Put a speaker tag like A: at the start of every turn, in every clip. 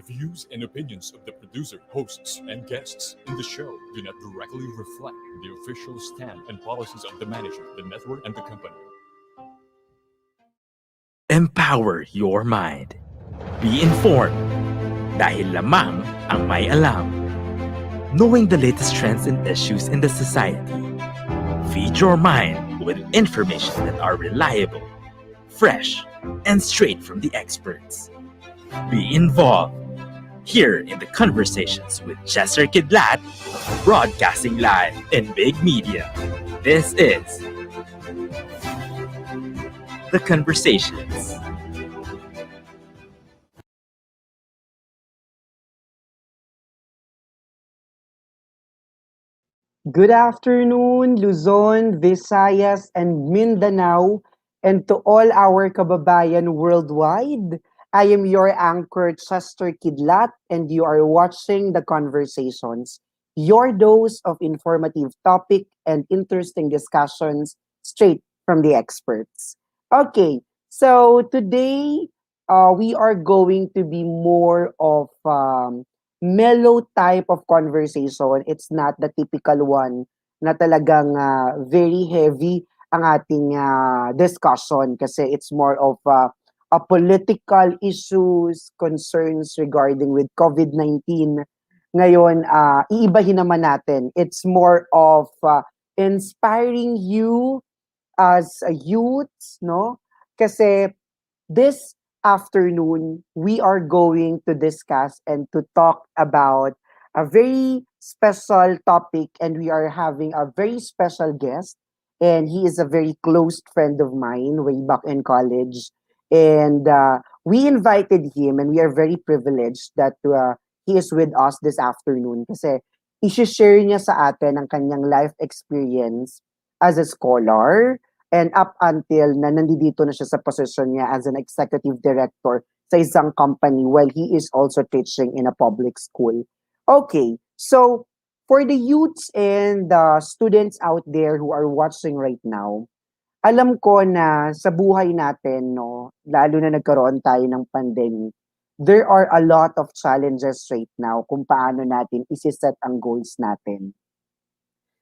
A: The views and opinions of the producer, hosts, and guests in the show do not directly reflect the official stand and policies of the management, the network, and the company.
B: Empower your mind. Be informed dahil lamang ang may alam. Knowing the latest trends and issues in the society. Feed your mind with information that are reliable, fresh, and straight from the experts. Be involved here in the conversations with Chester Quidlat, broadcasting live in big media. This is The Conversations.
C: Good afternoon, Luzon, Visayas, and Mindanao, and to all our kababayan worldwide. I am your anchor, Chester Kidlat, and you are watching The Conversations, your dose of informative topic and interesting discussions straight from the experts. Okay, so today we are going to be more of mellow type of conversation. It's not the typical one na talagang very heavy ang ating discussion kasi it's more of a political issues, concerns regarding with COVID-19. Ngayon, iibahin naman natin. It's more of inspiring you as a youth, no? Kasi this afternoon, we are going to discuss and to talk about a very special topic, and we are having a very special guest. And he is a very close friend of mine way back in college. And we invited him, and we are very privileged that he is with us this afternoon kasi i-share niya sa atin ang kanyang life experience as a scholar, and up until na nandito na siya sa position niya as an executive director sa isang company while he is also teaching in a public school. Okay, so for the youths and the students out there who are watching right now, alam ko na sa buhay natin, no, lalo na nagkaroon tayo ng pandemic, there are a lot of challenges right now kung paano natin isiset ang goals natin.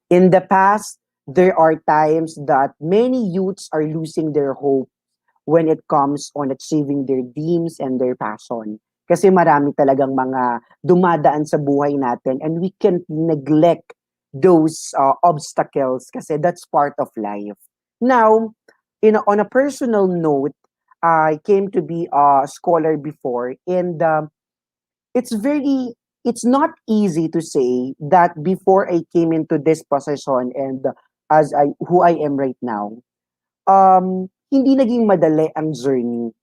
C: In the past, there are times that many youths are losing their hope when it comes on achieving their dreams and their passion. Kasi marami talagang mga dumadaan sa buhay natin, and we can't neglect those obstacles kasi that's part of life. Now, on a personal note, I came to be a scholar before, and it's not easy to say that before I came into this position and as who I am right now, hindi naging madali ang journey.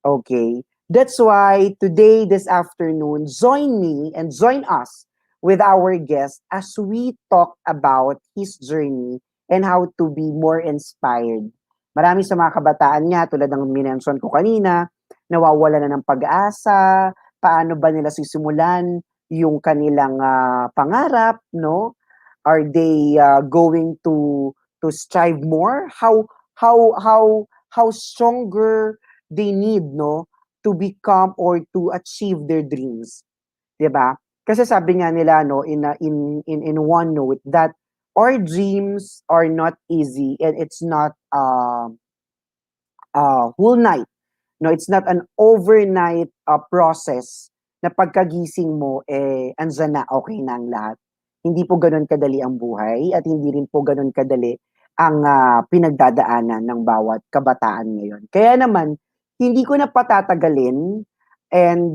C: Okay? That's why today, this afternoon, join me and join us with our guest as we talk about his journey and how to be more inspired. Marami sa mga kabataan niya, tulad ng minention ko kanina, nawawala na ng pag-asa, paano ba nila sisimulan yung kanilang pangarap, no? Are they going to strive more? How stronger they need, no, to become or to achieve their dreams, 'di ba? Kasi sabi nga nila, no, in one note that our dreams are not easy, and it's not whole night. No, it's not an overnight process na pagkagising mo, andyan na, okay na ang lahat. Hindi po ganun kadali ang buhay, at hindi rin po ganun kadali ang pinagdadaanan ng bawat kabataan ngayon. Kaya naman, hindi ko na patatagalin, and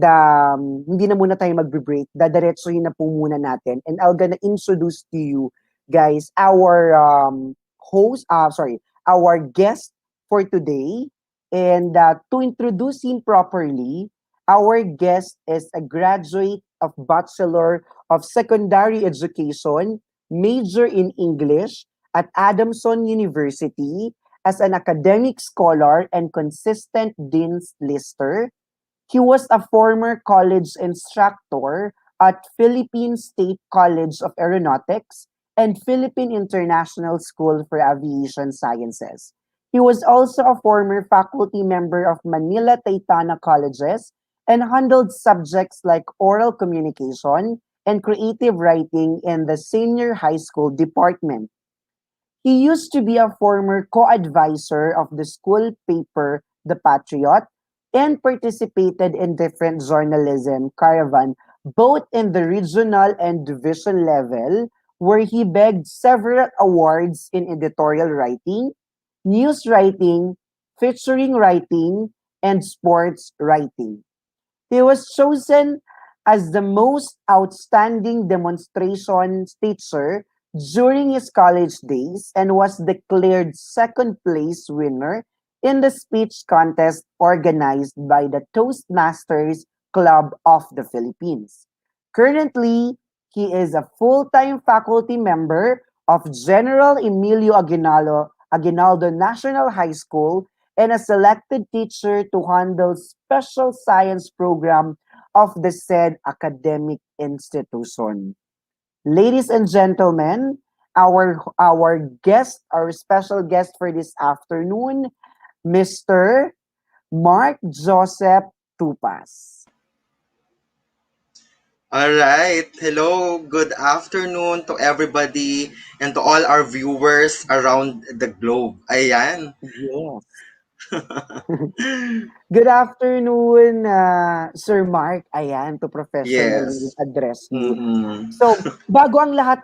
C: hindi na muna tayo magbe-break. Dadiretsuhin na po muna natin. And I'm gonna introduce to you, guys, our our guest for today. And to introduce him properly, our guest is a graduate of Bachelor of Secondary Education, major in English at Adamson University, as an academic scholar and consistent Dean's Lister. He was a former college instructor at Philippine State College of Aeronautics and Philippine International School for Aviation Sciences. He was also a former faculty member of Manila Taytana Colleges and handled subjects like oral communication and creative writing in the senior high school department. He used to be a former co-advisor of the school paper The Patriot and participated in different journalism caravan both in the regional and division level where he bagged several awards in editorial writing, news writing, featuring writing, and sports writing. He was chosen as the most outstanding demonstrations teacher during his college days and was declared second place winner in the speech contest organized by the Toastmasters Club of the Philippines. Currently, he is a full-time faculty member of General Emilio Aguinaldo National High School and a selected teacher to handle special science program of the said academic institution. Ladies and gentlemen, our special guest for this afternoon, Mr. Mark Joseph Tupas.
D: All right. Hello. Good afternoon to everybody and to all our viewers around the globe. Ayan.
C: Yes. Good afternoon, Sir Mark. Ayan, to professionally
D: Yes.
C: address you.
D: Mm-mm.
C: So, bago ang lahat,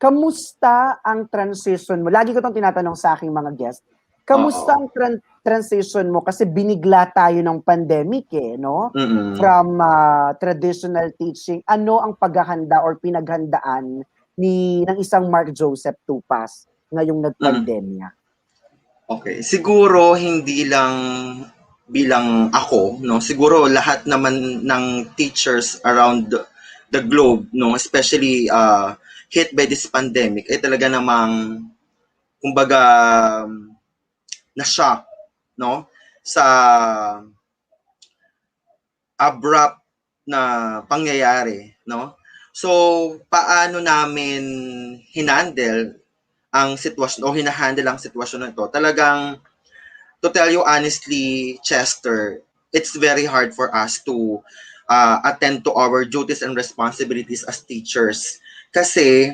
C: kamusta ang transition mo? Lagi ko itong tinatanong sa aking mga guests. Kamusta
D: Oo.
C: ang transition mo? Kasi binigla tayo ng pandemic no?
D: Mm-mm.
C: From traditional teaching. Ano ang paghahanda or pinaghandaan ng isang Mark Joseph Tupas ngayong
D: Mm.
C: nagpandemya?
D: Okay. Siguro hindi lang bilang ako, no? Siguro lahat naman ng teachers around the globe, no? Especially hit by this pandemic, ay talaga namang kumbaga na-shock, no? Sa abrupt na pangyayari, no? So, paano namin hinandle ang sitwasyon o hinahandle ang sitwasyon na ito? Talagang, to tell you honestly, Chester, it's very hard for us to attend to our duties and responsibilities as teachers. Kasi,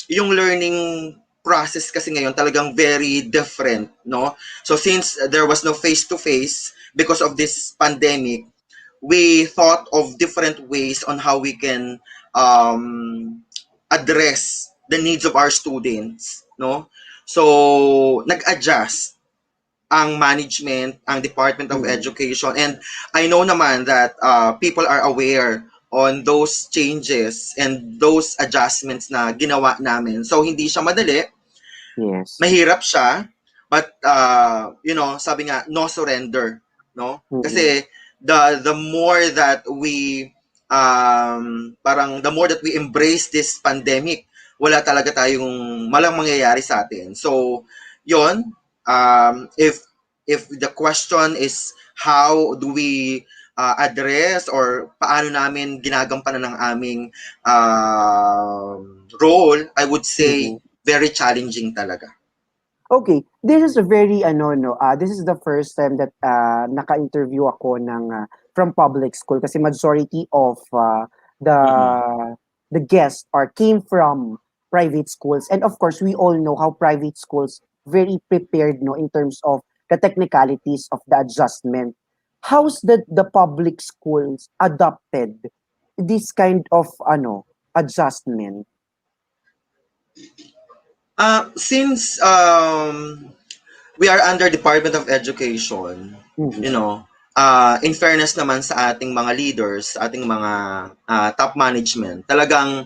D: yung learning process kasi ngayon talagang very different, no? So since there was no face-to-face because of this pandemic, we thought of different ways on how we can address the needs of our students, no? So nag-adjust ang management, ang Department of Education. And I know naman that people are aware on those changes and those adjustments na ginawa namin. So, hindi siya madali.
C: Yes.
D: Mahirap siya. But, sabi nga, no surrender. No? Kasi, the more that we, the more that we embrace this pandemic, wala talaga tayong malang mangyayari sa atin. So, yon if the question is how do we address or paano namin ginagampanan ng aming role, I would say very challenging talaga.
C: Okay, this is a very this is the first time that naka-interview ako ng from public school kasi majority of the the guests came from private schools, and of course we all know how private schools very prepared in terms of the technicalities of the adjustment. How's the public schools adopted this kind of adjustment?
D: Since we are under Department of Education, in fairness naman sa ating mga leaders, ating mga top management, talagang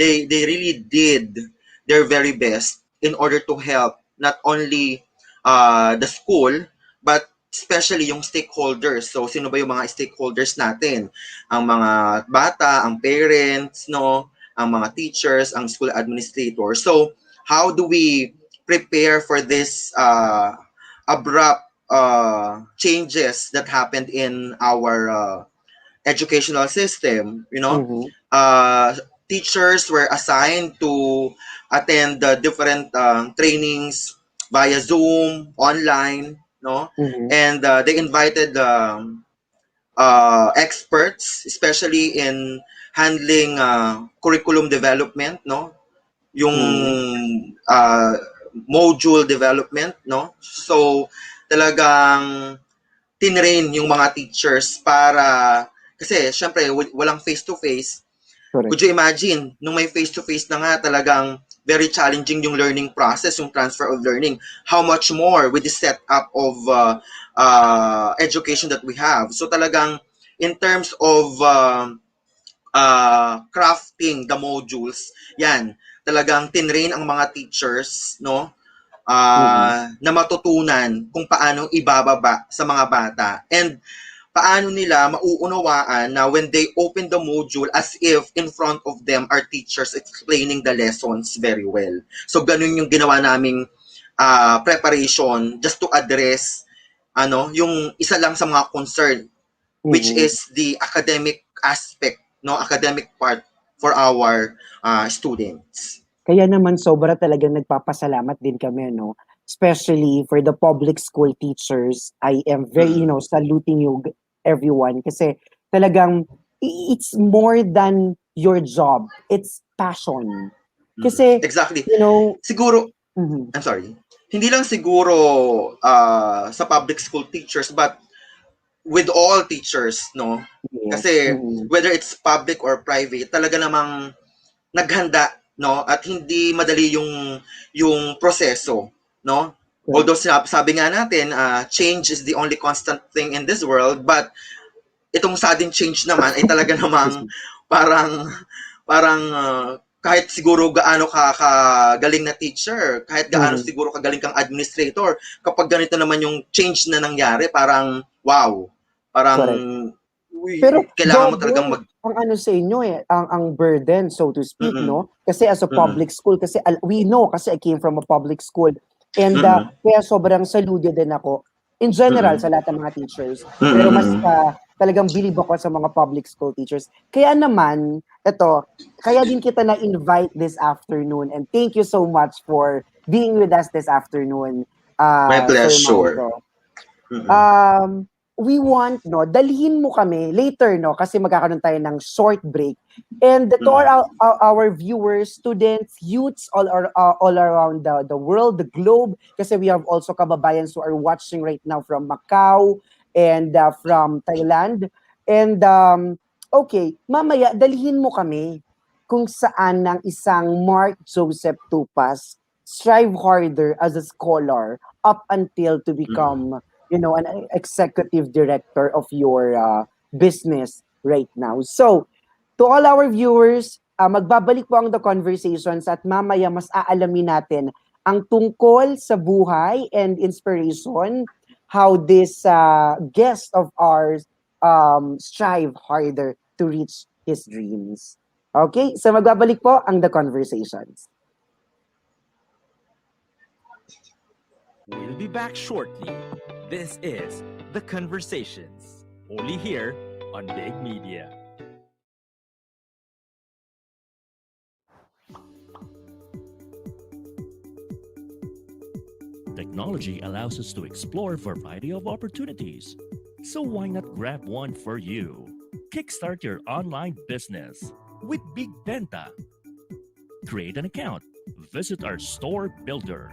D: they really did their very best in order to help not only the school, but especially yung stakeholders. So, sino ba yung mga stakeholders natin? Ang mga bata, ang parents, no? Ang mga teachers, ang school administrators. So, how do we prepare for this abrupt changes that happened in our educational system? Teachers were assigned to attend the different trainings via Zoom, online, no?
C: Mhm.
D: And they invited experts, especially in handling curriculum development, no? Yung
C: Mhm.
D: uh, module development, no? So, talagang tinrain yung mga teachers para, kasi syempre walang face-to-face.
C: Correct.
D: Could you imagine, nung may face-to-face na nga, talagang very challenging yung learning process, yung transfer of learning. How much more with the setup of education that we have. So talagang, in terms of crafting the modules, yan, talagang tinrain ang mga teachers, no?
C: Mhm.
D: Na matutunan kung paano ibababa sa mga bata. And paano nila mauunawaan na when they open the module as if in front of them are teachers explaining the lessons very well. So ganun yung ginawa naming preparation just to address yung isa lang sa mga concern, which
C: Mhm.
D: is the academic aspect, no, academic part for our students.
C: Kaya naman sobra talagang nagpapasalamat din kami, no? Especially for the public school teachers. I am very,
D: Mm.
C: saluting you everyone kasi talagang it's more than your job. It's passion. Kasi,
D: Exactly.
C: you know,
D: Siguro,
C: mhm,
D: I'm sorry, hindi lang siguro sa public school teachers, but with all teachers, no?
C: yes.
D: Kasi
C: Mhm,
D: whether it's public or private, talaga namang naghanda, no? At hindi madali yung proseso, no?
C: correct.
D: Although sabi nga natin, change is the only constant thing in this world, but itong sudden change naman ay talaga
C: Excuse
D: namang
C: me.
D: parang parang kahit siguro gaano ka kagaling na teacher, kahit gaano
C: Mhm,
D: siguro kagaling kang administrator, kapag ganito naman yung change na nangyari, parang wow. Parang
C: correct.
D: uy,
C: Pero
D: kailangan mo talagang
C: double ang ano sa inyo ang burden so to speak,
D: mm-mm,
C: no? Kasi as a
D: mm-mm,
C: public school kasi we know kasi I came from a public school and
D: mm-mm,
C: kaya sobrang saludo din ako in general
D: mm-mm,
C: sa lahat ng mga teachers. Pero mas
D: mm-mm,
C: talagang bilib ako sa mga public school teachers. Kaya naman, kaya din kita na-invite this afternoon and thank you so much for being with us this afternoon,
D: my
C: Sir
D: pleasure.
C: Marco.
D: Mm-mm,
C: um, we want, no, dalhin mo kami later, no, kasi magkakaroon tayo ng short break. And to
D: mm-mm,
C: our viewers, students, youths all around the world, the globe, kasi we have also kababayans who are watching right now from Macau and from Thailand. And okay, mamaya dalhin mo kami kung saan ng isang Mark Joseph Tupas strive harder as a scholar up until to
D: mm-mm.
C: become an executive director of your business right now. So, to all our viewers, magbabalik po ang The Conversations at mamaya mas aalamin natin ang tungkol sa buhay and inspiration, how this guest of ours strive harder to reach his dreams. Okay, so magbabalik po ang The Conversations.
B: We'll be back shortly. This is The Conversations, only here on Big Media.
E: Technology allows us to explore a variety of opportunities. So why not grab one for you? Kickstart your online business with Big Benta. Create an account, visit our store builder,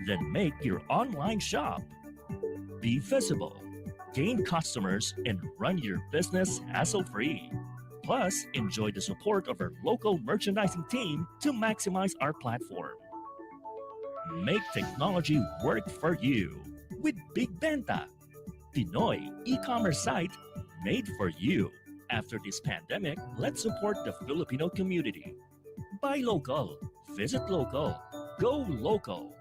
E: then make your online shop. Be visible, gain customers, and run your business hassle-free. Plus, enjoy the support of our local merchandising team to maximize our platform. Make technology work for you with Big Benta, Pinoy e-commerce site made for you. After this pandemic, let's support the Filipino community. Buy local, visit local, go local.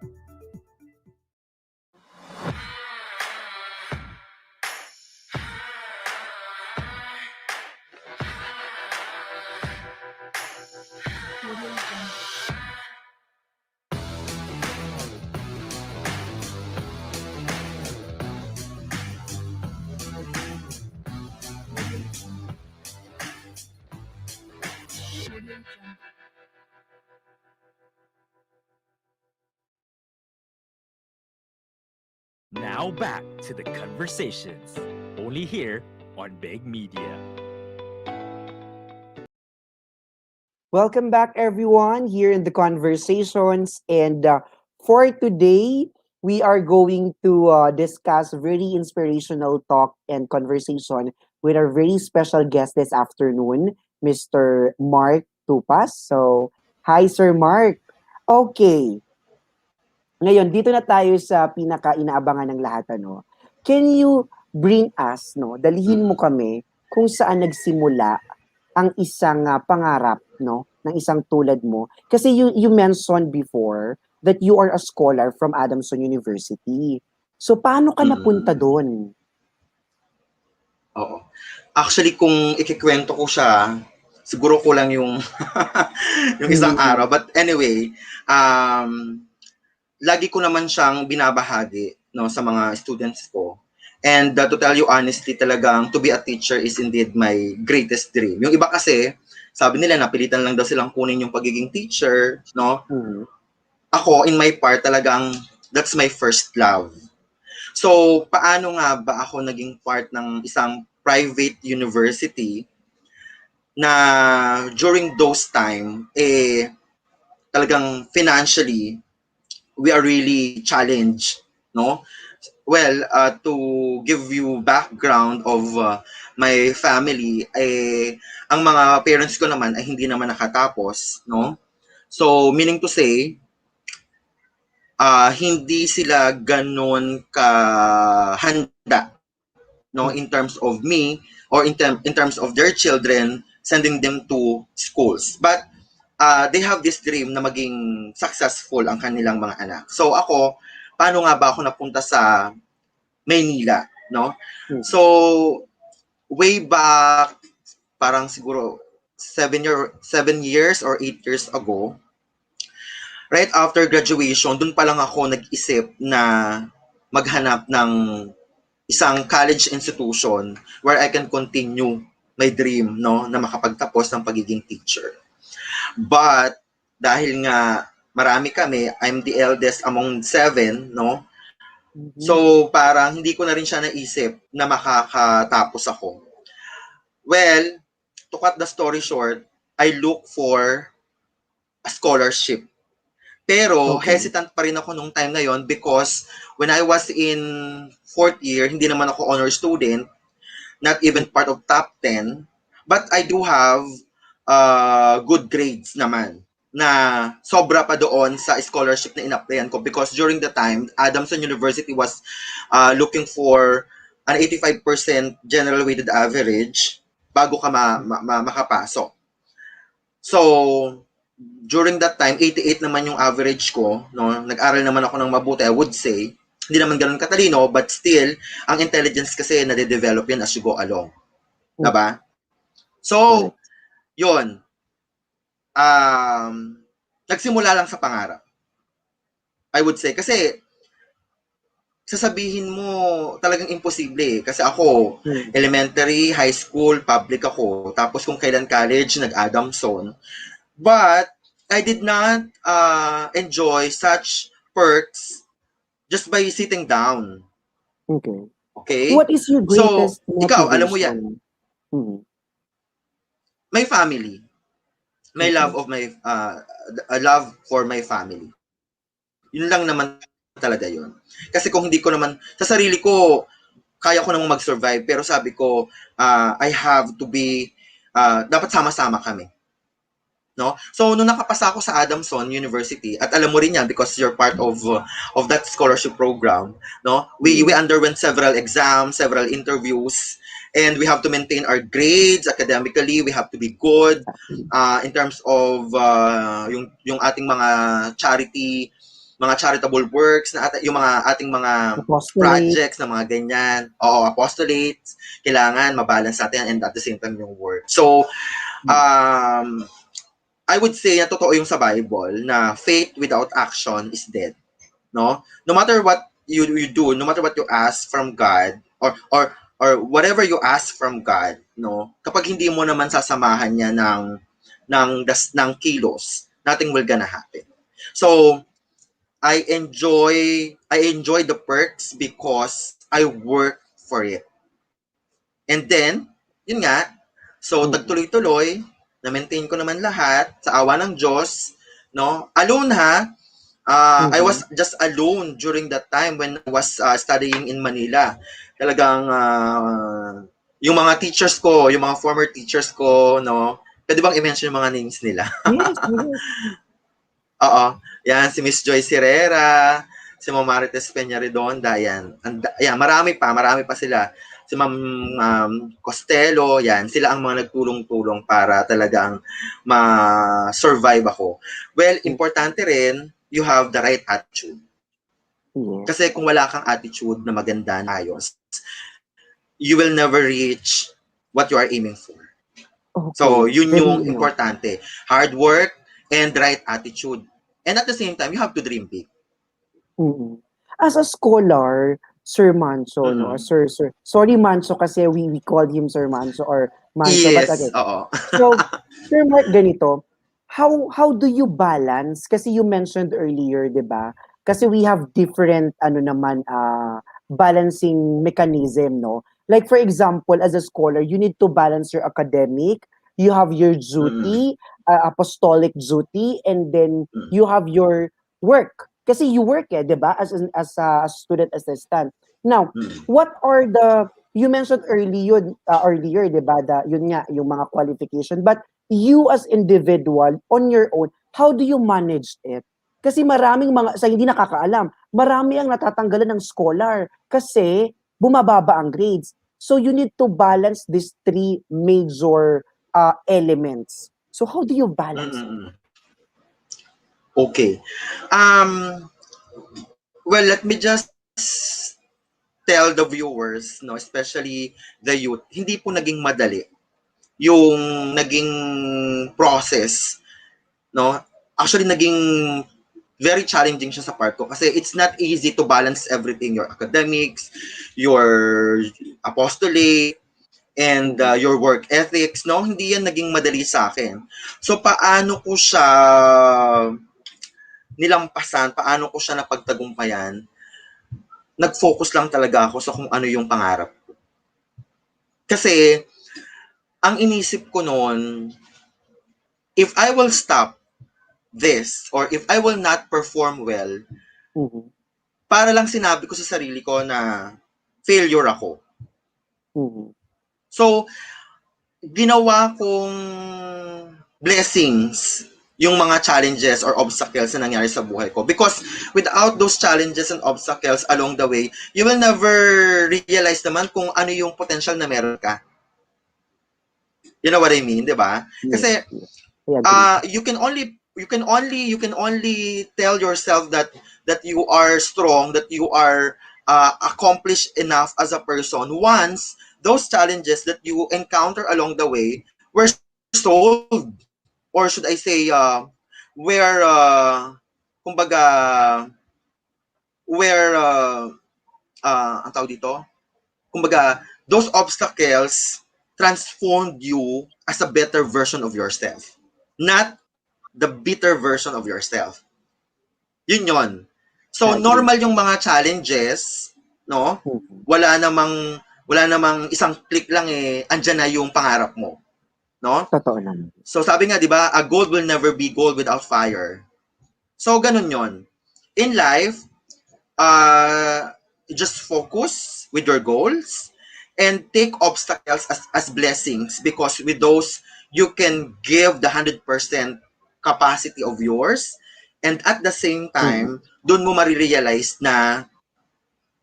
B: Now back to the conversations, only here on Big Media.
C: Welcome back, everyone, here in the conversations. And for today, we are going to discuss very inspirational talk and conversation with our very special guest this afternoon, Mr. Mark Tupas. So, hi, Sir Mark. Okay. Ngayon, dito na tayo sa pinaka-inaabangan ng lahat, ano. Can you bring us, no, dalhin mo kami kung saan nagsimula ang isang pangarap, no, ng isang tulad mo. Kasi you mentioned before that you are a scholar from Adamson University. So, paano ka napunta doon?
D: Oo. Actually, kung ikikwento ko siya, siguro ko lang yung yung isang araw. But anyway, lagi ko naman siyang binabahagi, no, sa mga students ko. And to tell you honestly, talagang to be a teacher is indeed my greatest dream. Yung iba kasi, sabi nila napilitan lang daw silang kunin yung pagiging teacher, no? Ako, in my part, talagang that's my first love. So, paano nga ba ako naging part ng isang private university na during those time, talagang financially, we are really challenged, no? Well, to give you background of my family, ang mga parents ko naman ay hindi naman nakatapos, no? So, meaning to say, hindi sila ganon kahanda, no, in terms of me or in terms of their children, sending them to schools. But they have this dream na maging successful ang kanilang mga anak. So ako, paano nga ba ako napunta sa Maynila, no? So way back, parang siguro 7 years or 8 years ago, right after graduation, dun pa lang ako nag-isip na maghanap ng isang college institution where I can continue my dream, no, na makapagtapos ng pagiging teacher. But dahil nga marami kami, I'm the eldest among 7, no? So parang hindi ko na rin siya naisip na makakatapos ako. Well, to cut the story short, I look for a scholarship. Pero hesitant pa rin ako nung time na yon because when I was in 4th year, hindi naman ako honor student, not even part of top 10, but I do have good grades naman na sobra pa doon sa scholarship na in-applyan ko because during the time, Adamson University was looking for an 85% general weighted average bago ka makapasok. So, during that time, 88 naman yung average ko, no? Nag-aral naman ako ng mabuti, I would say. Hindi naman ganun katalino, but still, ang intelligence kasi nade-develop yan as you go along. Diba? So, yun. Nagsimula lang sa pangarap. I would say. Kasi, sasabihin mo, talagang imposible. Kasi ako, elementary, high school, public ako. Tapos kung kailan college, nag-Adamson. But, I did not enjoy such perks just by sitting down. Okay?
C: What is your greatest
D: motivation? Ikaw, alam mo yan. My family. My love of my, a love for my family. Yun lang naman talaga yun. Kasi kung hindi ko naman, sa sarili ko, kaya ko namang mag-survive. Pero sabi ko, I have to be, dapat sama-sama kami. No? So, nung nakapasa ako sa Adamson University, at alam mo rin yan because you're part of that scholarship program, no? We underwent several exams, several interviews, and we have to maintain our grades academically. We have to be good in terms of yung ating mga charitable works, yung mga ating mga projects na mga ganyan. Oo, apostolates. Kailangan mabalance natin and at the same time yung work. So, I would say na totoo yung sa Bible na faith without action is dead. No? No matter what you do, no matter what you ask from God or whatever you ask from God, no? Kapag hindi mo naman sasamahan niya ng kilos, nothing will gonna happen. So, I enjoy the perks because I work for it. And then, yun nga, so tagtuloy-tuloy, na-maintain ko naman lahat sa awa ng Diyos, no? Alone ha, I was just alone during that time when I was studying in Manila. Talagang yung mga teachers ko, yung mga former teachers ko, no? Pwede bang i-mention yung mga names nila?
C: Yes, yes.
D: Oo. Yan, si Miss Joyce Herrera, si Ma'am Marites Peña Redonda, yan. Yan, marami pa sila. Si Ma'am Costello, yan. Sila ang mga nagtulong-tulong para talagang ma-survive ako. Well, importante rin, you have the right attitude.
C: Yes.
D: Kasi kung wala kang attitude na maganda, na ayos, you will never reach what you are aiming for.
C: Okay.
D: So, yun
C: Very
D: yung
C: nice.
D: importante. Hard work and right attitude. And at the same time, you have to dream big.
C: As a scholar, Sir Manso, no? Sir. Sorry, Manso, kasi we called him Sir Manso or Manso.
D: Yes,
C: But okay.
D: oo.
C: So, Sir Mark, ganito, how do you balance? Kasi you mentioned earlier, di ba? Kasi we have different, balancing mechanism, no? Like, for example, as a scholar, you need to balance your academic, you have your duty, apostolic duty, and then you have your work. Kasi you work, di ba? As a student assistant. Now, what are you mentioned earlier, di ba, yun nga, yung mga qualification. But you as individual, on your own, how do you manage it? Kasi maraming sa hindi nakakaalam, marami ang natatanggalan ng scholar kasi bumababa ang grades. So you need to balance these three major elements. So how do you balance it?
D: Okay. Well, let me just tell the viewers, no, especially the youth, hindi po naging madali yung naging process, no? Actually, naging very challenging siya sa part ko kasi it's not easy to balance everything, your academics, your apostolate, and your work ethics, no? Hindi yan naging madali sa akin. So, paano ko siya nilampasan, paano ko siya napagtagumpayan? Nag-focus lang talaga ako sa kung ano yung pangarap ko. Kasi, ang inisip ko noon, if I will stop this, or if I will not perform well, para lang sinabi ko sa sarili ko na failure ako. So, ginawa kong blessings yung mga challenges or obstacles na nangyari sa buhay ko. Because without those challenges and obstacles along the way, you will never realize naman kung ano yung potential na meron ka. You know what I mean, di ba? Kasi you can only tell yourself that you are strong, that you are accomplished enough as a person once those challenges that you encounter along the way were solved, or should I say where ang tawag dito, kumbaga those obstacles transformed you as a better version of yourself, not the bitter version of yourself. Yun. So normal yung mga challenges, no? Wala namang isang click lang andyan na yung pangarap mo, no?
C: Totoo naman.
D: So sabi nga, 'di ba, a gold will never be gold without fire. So ganun 'yon. In life, just focus with your goals and take obstacles as blessings, because with those you can give the 100% capacity of yours, and at the same time doon mo marirealize na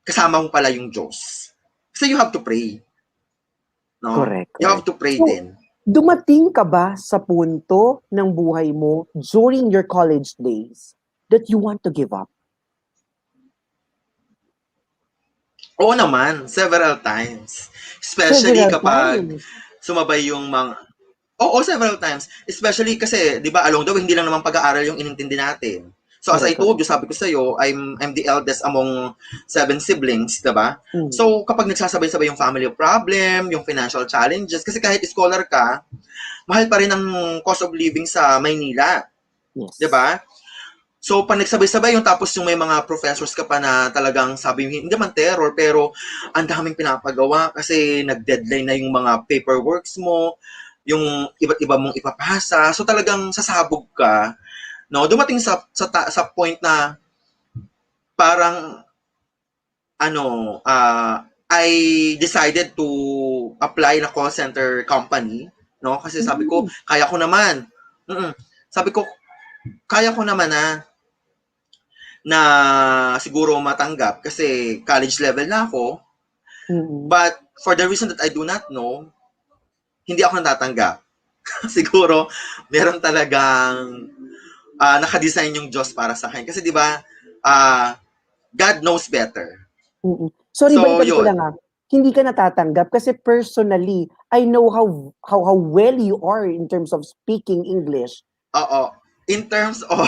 D: kasama mo pala yung Diyos. So you have to pray. No?
C: Correct.
D: You have to pray din.
C: Dumating ka ba sa punto ng buhay mo during your college days that you want to give up?
D: Oo naman, several times. Especially kapag sumabay yung mga... Oo, several times. Especially kasi, di ba, along the way, hindi lang naman pag-aaral yung inintindi natin. So as I told you, sabi ko sa'yo, I'm the eldest among 7 siblings, di ba? So kapag nagsasabay-sabay yung family problem, yung financial challenges, kasi kahit scholar ka, mahal pa rin ang cost of living sa Maynila.
C: Yes.
D: Di ba? So, pag nagsabay-sabay yung tapos yung may mga professors ka pa na talagang sabi, hindi man terror, pero ang daming pinapagawa kasi nag-deadline na yung mga paperworks mo, yung iba't iba mong ipapasa. So, talagang sasabog ka. No, dumating sa point na parang I decided to apply na call center company, no? Kasi sabi ko, kaya ko naman. Sabi ko, kaya ko naman na siguro matanggap kasi college level na ako. But for the reason that I do not know, hindi ako natatanggap. Siguro, meron talagang nakadesign yung Diyos para sa akin. Kasi di ba, God knows better.
C: Sorry,
D: So,
C: balikan ko
D: yun.
C: lang hindi ka natatanggap kasi personally, I know how well you are in terms of speaking English.
D: Oo. In terms of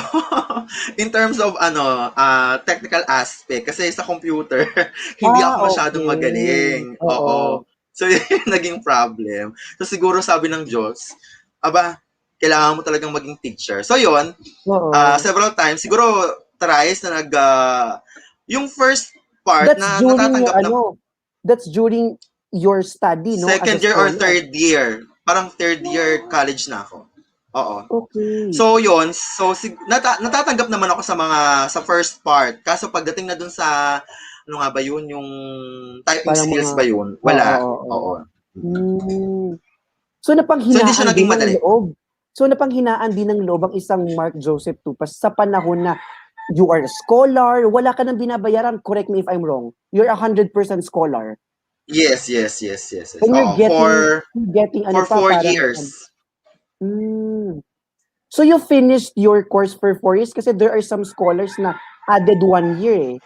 D: technical aspect kasi sa computer hindi ako masyadong
C: Okay.
D: magaling. Oo. So yun naging problem. So siguro sabi ng Diyos, aba, kailangan mo talagang maging teacher. So yun, several times siguro tries na yung first part
C: That's
D: na
C: during
D: natatanggap
C: your
D: na
C: that's during your study, no? As a
D: second year or
C: scholar.
D: third year. Parang third year college na ako. Oo.
C: Okay.
D: So yun, natatanggap naman ako sa first part. Kaso pagdating na dun sa ano nga ba yun, yung typing
C: Parang
D: skills
C: mga
D: ba yun? Wala. Oo.
C: So
D: So hindi siya
C: napanghinaan
D: naging
C: din ng
D: madali.
C: loob. So napanghinaan din ng loob ang isang Mark Joseph Tupas sa panahon na you are a scholar, wala ka nang binabayaran, correct me if I'm wrong. You're 100% scholar.
D: Yes.
C: And you're
D: Oo,
C: getting
D: for 4
C: parang
D: years.
C: So you finished your course for 4 years kasi there are some scholars na added 1 year eh.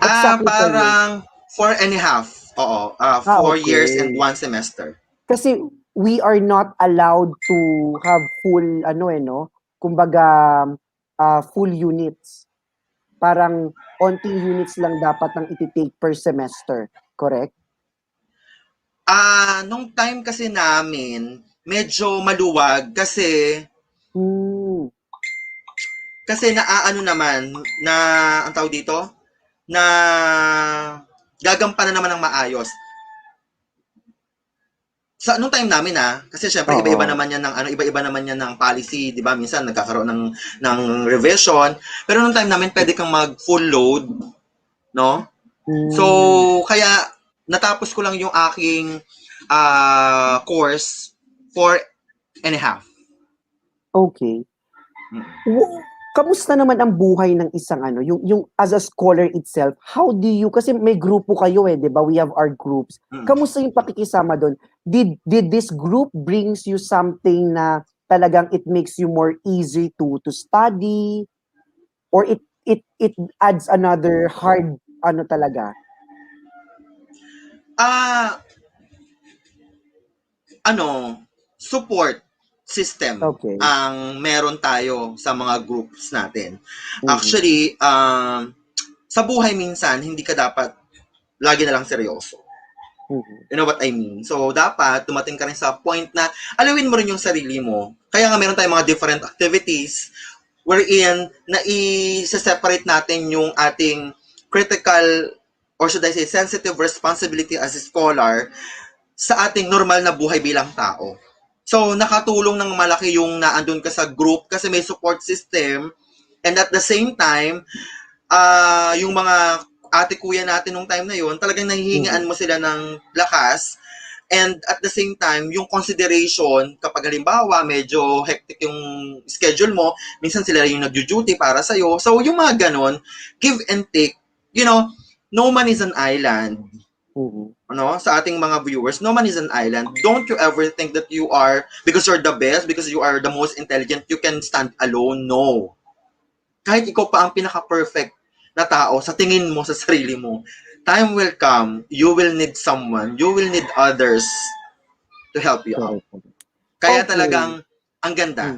C: Exactly 4 years.
D: Parang 4 and a half. Oo. 4 years and
C: Okay.
D: 1 semester.
C: Kasi we are not allowed to have full kumbaga full units. Parang onting units lang dapat ang iti-take per semester, correct?
D: Nung time kasi namin, medyo maluwag kasi naaano naman na ang tawag dito na gagampanan naman ng maayos. Sa nung time namin kasi syempre iba-iba naman yan ng policy, 'di ba? Minsan nagkakaroon ng revision, pero nung time namin pwede kang mag full load, no? So kaya natapos ko lang yung aking course 4 and a half.
C: Okay. Kamusta naman ang buhay ng isang yung as a scholar itself? How do you, kasi may grupo kayo 'di ba? We have our groups. Kamusta yung pakikisama doon? Did this group brings you something na talagang it makes you more easy to study, or it adds another hard talaga?
D: Support system ang meron tayo sa mga groups natin. Actually, sa buhay minsan, hindi ka dapat lagi na lang seryoso. You know what I mean? So, dapat tumating ka rin sa point na alawin mo rin yung sarili mo. Kaya nga meron tayong mga different activities wherein na i-separate natin yung ating critical, or should I say, sensitive responsibility as a scholar sa ating normal na buhay bilang tao. So, nakatulong ng malaki yung naandun ka sa group kasi may support system, and at the same time, yung mga ate kuya natin nung time na yun, talagang nahihingaan mo sila ng lakas, and at the same time, yung consideration, kapag halimbawa, medyo hectic yung schedule mo, minsan sila yung nag-duty para sa'yo. So, yung mga ganon, give and take, no man is an island. Sa ating mga viewers, no man is an island. Don't you ever think that you are, because you're the best, because you are the most intelligent, you can stand alone. No. Kahit ikaw pa ang pinaka-perfect na tao sa tingin mo, sa sarili mo, time will come, you will need someone, you will need others to help you out. Kaya talagang, ang ganda.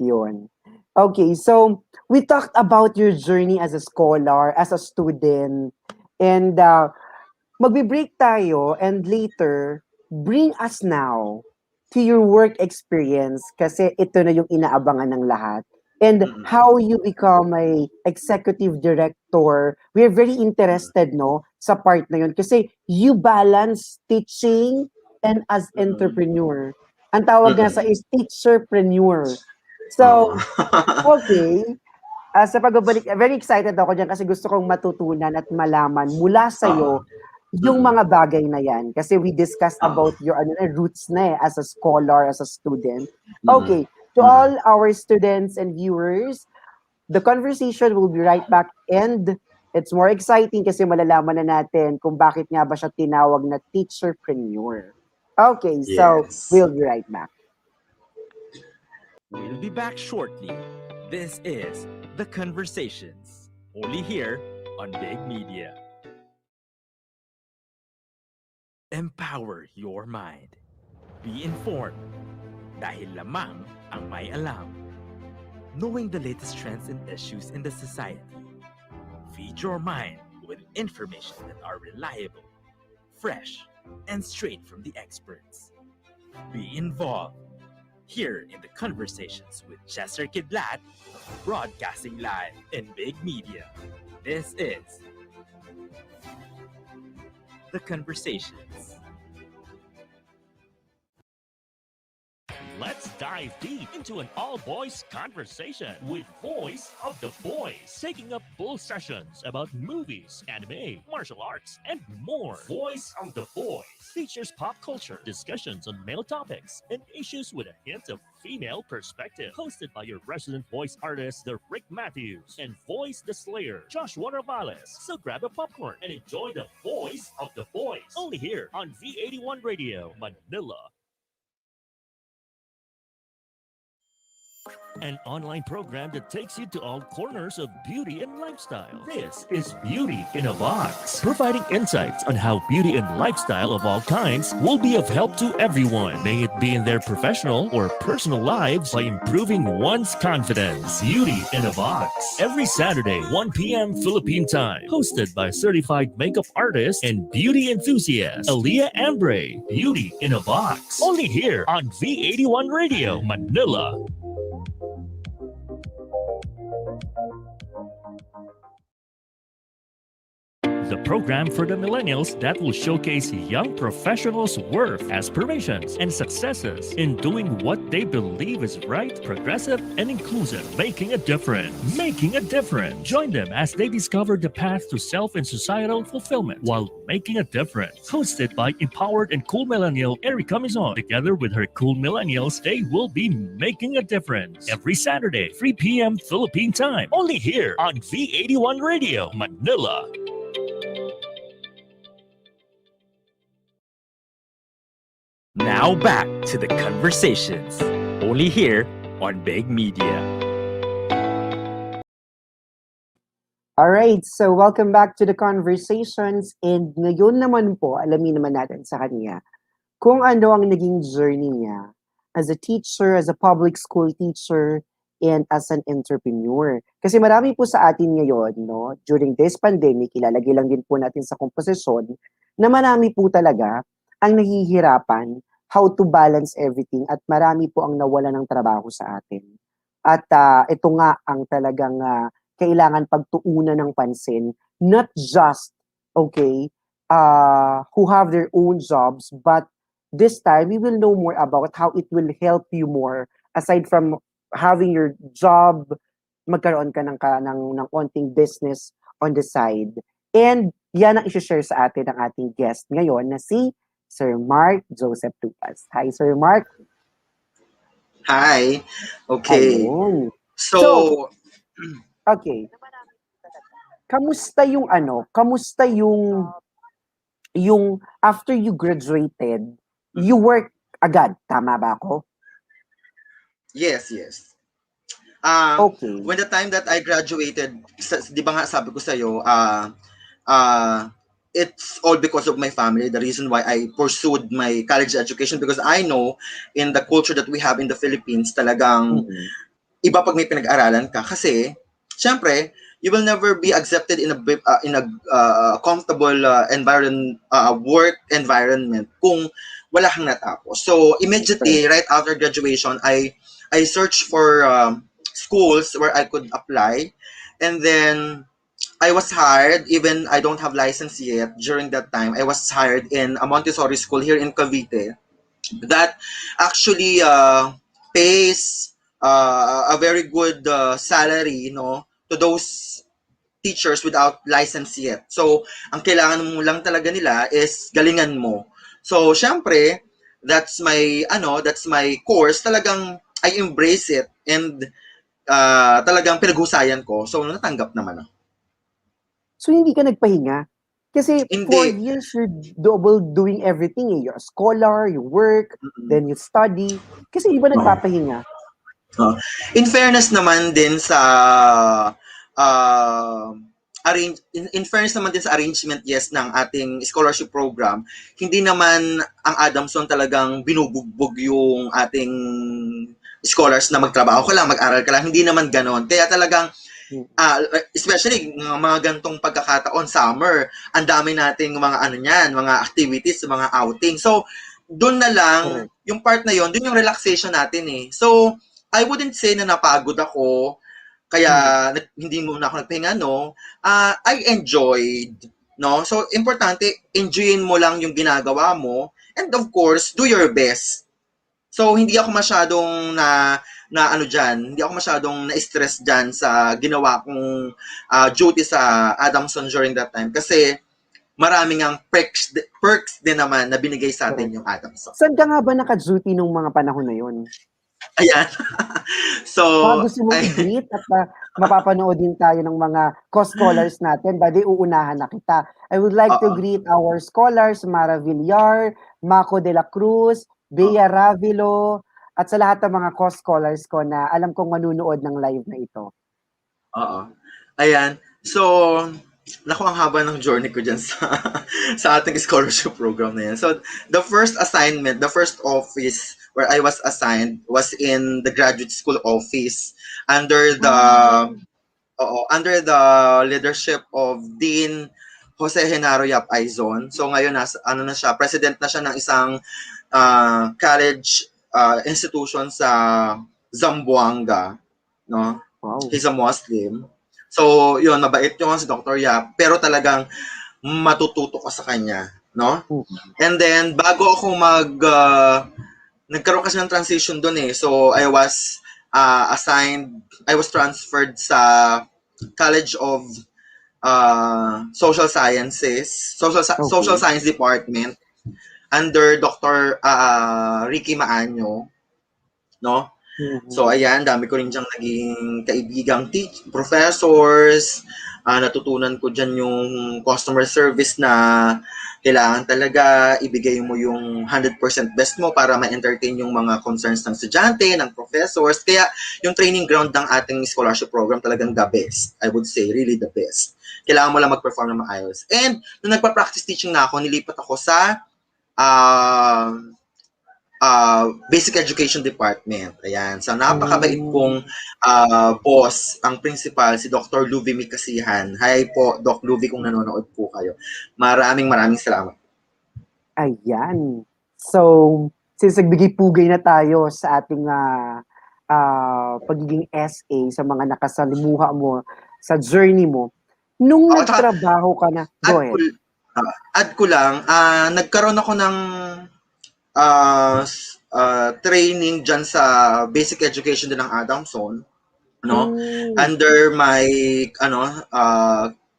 C: Yun. Okay, so we talked about your journey as a scholar, as a student, and magbe-break tayo, and later, bring us now to your work experience kasi ito na yung inaabangan ng lahat. and
D: Mm-mm.
C: how you become a executive director. We're very
D: Mm-mm.
C: interested, no, sa part na yun. Kasi you balance teaching and as
D: Mm-mm.
C: entrepreneur. Ang tawag nga sa
D: Mm-mm.
C: is teacherpreneur.
D: Oo.
C: So, okay. Sa pagbabalik, very excited ako dyan kasi gusto kong matutunan at malaman mula
D: Oo.
C: sa'yo yung
D: Mm-mm.
C: mga bagay na yan. Kasi we discussed
D: Oo.
C: about your roots na as a scholar, as a student.
D: Mm-mm.
C: Okay, to
D: Mm-mm.
C: all our students and viewers, the conversation will be right back and it's more exciting kasi malalaman na natin kung bakit nga ba siya tinawag na teacherpreneur. Okay, so
D: Yes.
C: we'll be right back.
B: We'll be back shortly. This is The Conversations, only here on Big Media. Empower your mind. Be informed. Dahil lamang ang may alam. Knowing the latest trends and issues in the society. Feed your mind with information that are reliable, fresh, and straight from the experts. Be involved. Here in the Conversations with Chester Quidlat, broadcasting live in Big Media. This is The Conversations.
E: Let's dive deep into an all-boys conversation with Voice of the Boys, taking up full sessions about movies, anime, martial arts, and more. Voice of the Boys features pop culture, discussions on male topics, and issues with a hint of female perspective. Hosted by your resident voice artist, the Rick Matthews, and Voice the Slayer, Joshua Ravales. So grab a popcorn and enjoy the Voice of the Boys, only here on V81 Radio, Manila. An online program that takes you to all corners of beauty and lifestyle. This is Beauty in a Box, providing insights on how beauty and lifestyle of all kinds will be of help to everyone, may it be in their professional or personal lives, by improving one's confidence. Beauty in a Box, every Saturday, 1 p.m. Philippine time, hosted by certified makeup artist and beauty enthusiast, Aaliyah Ambre. Beauty in a Box, only here on V81 Radio, Manila. The program for the millennials that will showcase young professionals' worth, aspirations, and successes in doing what they believe is right, progressive, and inclusive. Making a difference. Making a difference. Join them as they discover the path to self and societal fulfillment while making a difference. Hosted by empowered and cool millennial Erica Mizon. Together with her cool millennials, they will be making a difference every Saturday, 3 p.m. Philippine time. Only here on V81 Radio, Manila.
B: Now back to The Conversations, only here on Big Media.
C: Alright, so welcome back to the conversations and ngayon naman po, alamin naman natin sa kanya kung ano ang naging journey niya as a teacher, as a public school teacher, and as an entrepreneur. Kasi marami po sa atin ngayon, no, during this pandemic, ilalagay lang din po natin sa komposisyon, na marami po talaga ang nahihirapan how to balance everything at marami po ang nawala ng trabaho sa atin. At ito nga ang talagang kailangan pagtuunan ng pansin, not just, okay, who have their own jobs, but this time we will know more about how it will help you more aside from having your job, magkaroon ka ng konting business on the side. And yan ang isi-share sa atin ng ating guest ngayon na si Sir Mark Joseph Tupas. Hi, Sir Mark.
D: Hi. Okay.
C: Ayun.
D: So,
C: Okay. Kamusta yung after you graduated, you work agad, tama ba ako?
D: yes.
C: Okay.
D: When the time that I graduated, di ba nga sabi ko sa'yo, it's all because of my family. The reason why I pursued my college education, because I know in the culture that we have in the Philippines, talagang iba pag may pinag-aralan ka. Kasi, syempre, you will never be accepted in a comfortable work environment kung wala kang natapos. So, immediately, right after graduation, I searched for schools where I could apply. And then I was hired, even I don't have license yet during that time. I was hired in a Montessori school here in Cavite that actually pays a very good salary, to those teachers without license yet. So, ang kailangan mo lang talaga nila is galingan mo. So, syempre, that's my course. Talagang I embrace it and talagang pinaghusayan ko. So, natanggap naman ako.
C: So, hindi ka nagpahinga? Kasi 4
D: Hindi.
C: years, you're double doing everything eh. You're a scholar, you work, then you study. Kasi hindi ba nagpapahinga?
D: In fairness naman din sa in fairness naman din sa arrangement, yes, ng ating scholarship program, hindi naman ang Adamson talagang binubugbog yung ating scholars na magtrabaho ka lang, mag-aral ka lang. Hindi naman ganon. Kaya talagang especially mga gantong pagkakataon, summer, ang dami nating mga activities, mga outing. So, doon na lang, yung part na yon, doon yung relaxation natin eh. So, I wouldn't say na napagod ako, kaya hindi muna ako nagpahinga, no? I enjoyed, no? So, importante, enjoyin mo lang yung ginagawa mo, and of course, do your best. So, hindi ako masyadong hindi ako masyadong na-stress dyan sa ginawa kong duty sa Adamson during that time. Kasi maraming ang perks din naman na binigay sa atin yung Adamson.
C: Saan ka nga ba naka-duty nung mga panahon na yun?
D: Ayan. So,
C: gusto mo i-greet at mapapanood din tayo ng mga co-scholars natin. Bali, uunahan na kita. I would like to greet our scholars, Mara Villar, Mako de la Cruz, Bea Ravilo, at sa lahat ng mga co-scholars ko na alam kong manunood ng live na ito.
D: Ayan. So, naku, ang haba ng journey ko dyan sa ating scholarship program na yan. So, the first assignment, the first office where I was assigned was in the graduate school office under the leadership of Dean Jose Genaro Yap Aizon. So, ngayon, president na siya ng isang college institution sa Zamboanga. No?
C: Wow.
D: He's a Muslim. So, yun, mabait yung si Dr. Yap, pero talagang matututo ka sa kanya, no? And then, bago ako nagkaroon kasi ng transition doon eh. So, I was transferred sa College of Social Sciences, Social Science Department under Dr. Ricky Maanyo, no? So, ayan, dami ko rin diyang naging kaibigang professors. Natutunan ko dyan yung customer service na kailangan talaga ibigay mo yung 100% best mo para ma-entertain yung mga concerns ng estudyante, ng professors. Kaya yung training ground ng ating scholarship program talagang the best. I would say, really the best. Kailangan mo lang mag-perform na maayos. And nung nagpa-practice teaching na ako, nilipat ako sa Basic Education Department. Ayan. So, napakabait kong boss, ang principal, si Dr. Luvi Mikasihan. Hi po, Doc Luvi, kung nanonood po kayo. Maraming salamat.
C: Ayan. So, since nagbigay-pugay na tayo sa ating pagiging SA sa mga nakasalimuha mo sa journey mo, nung nagtrabaho ka na, go ahead.
D: Add ko lang, nagkaroon ako ng training dyan sa basic education din ng Adamson, no? Under my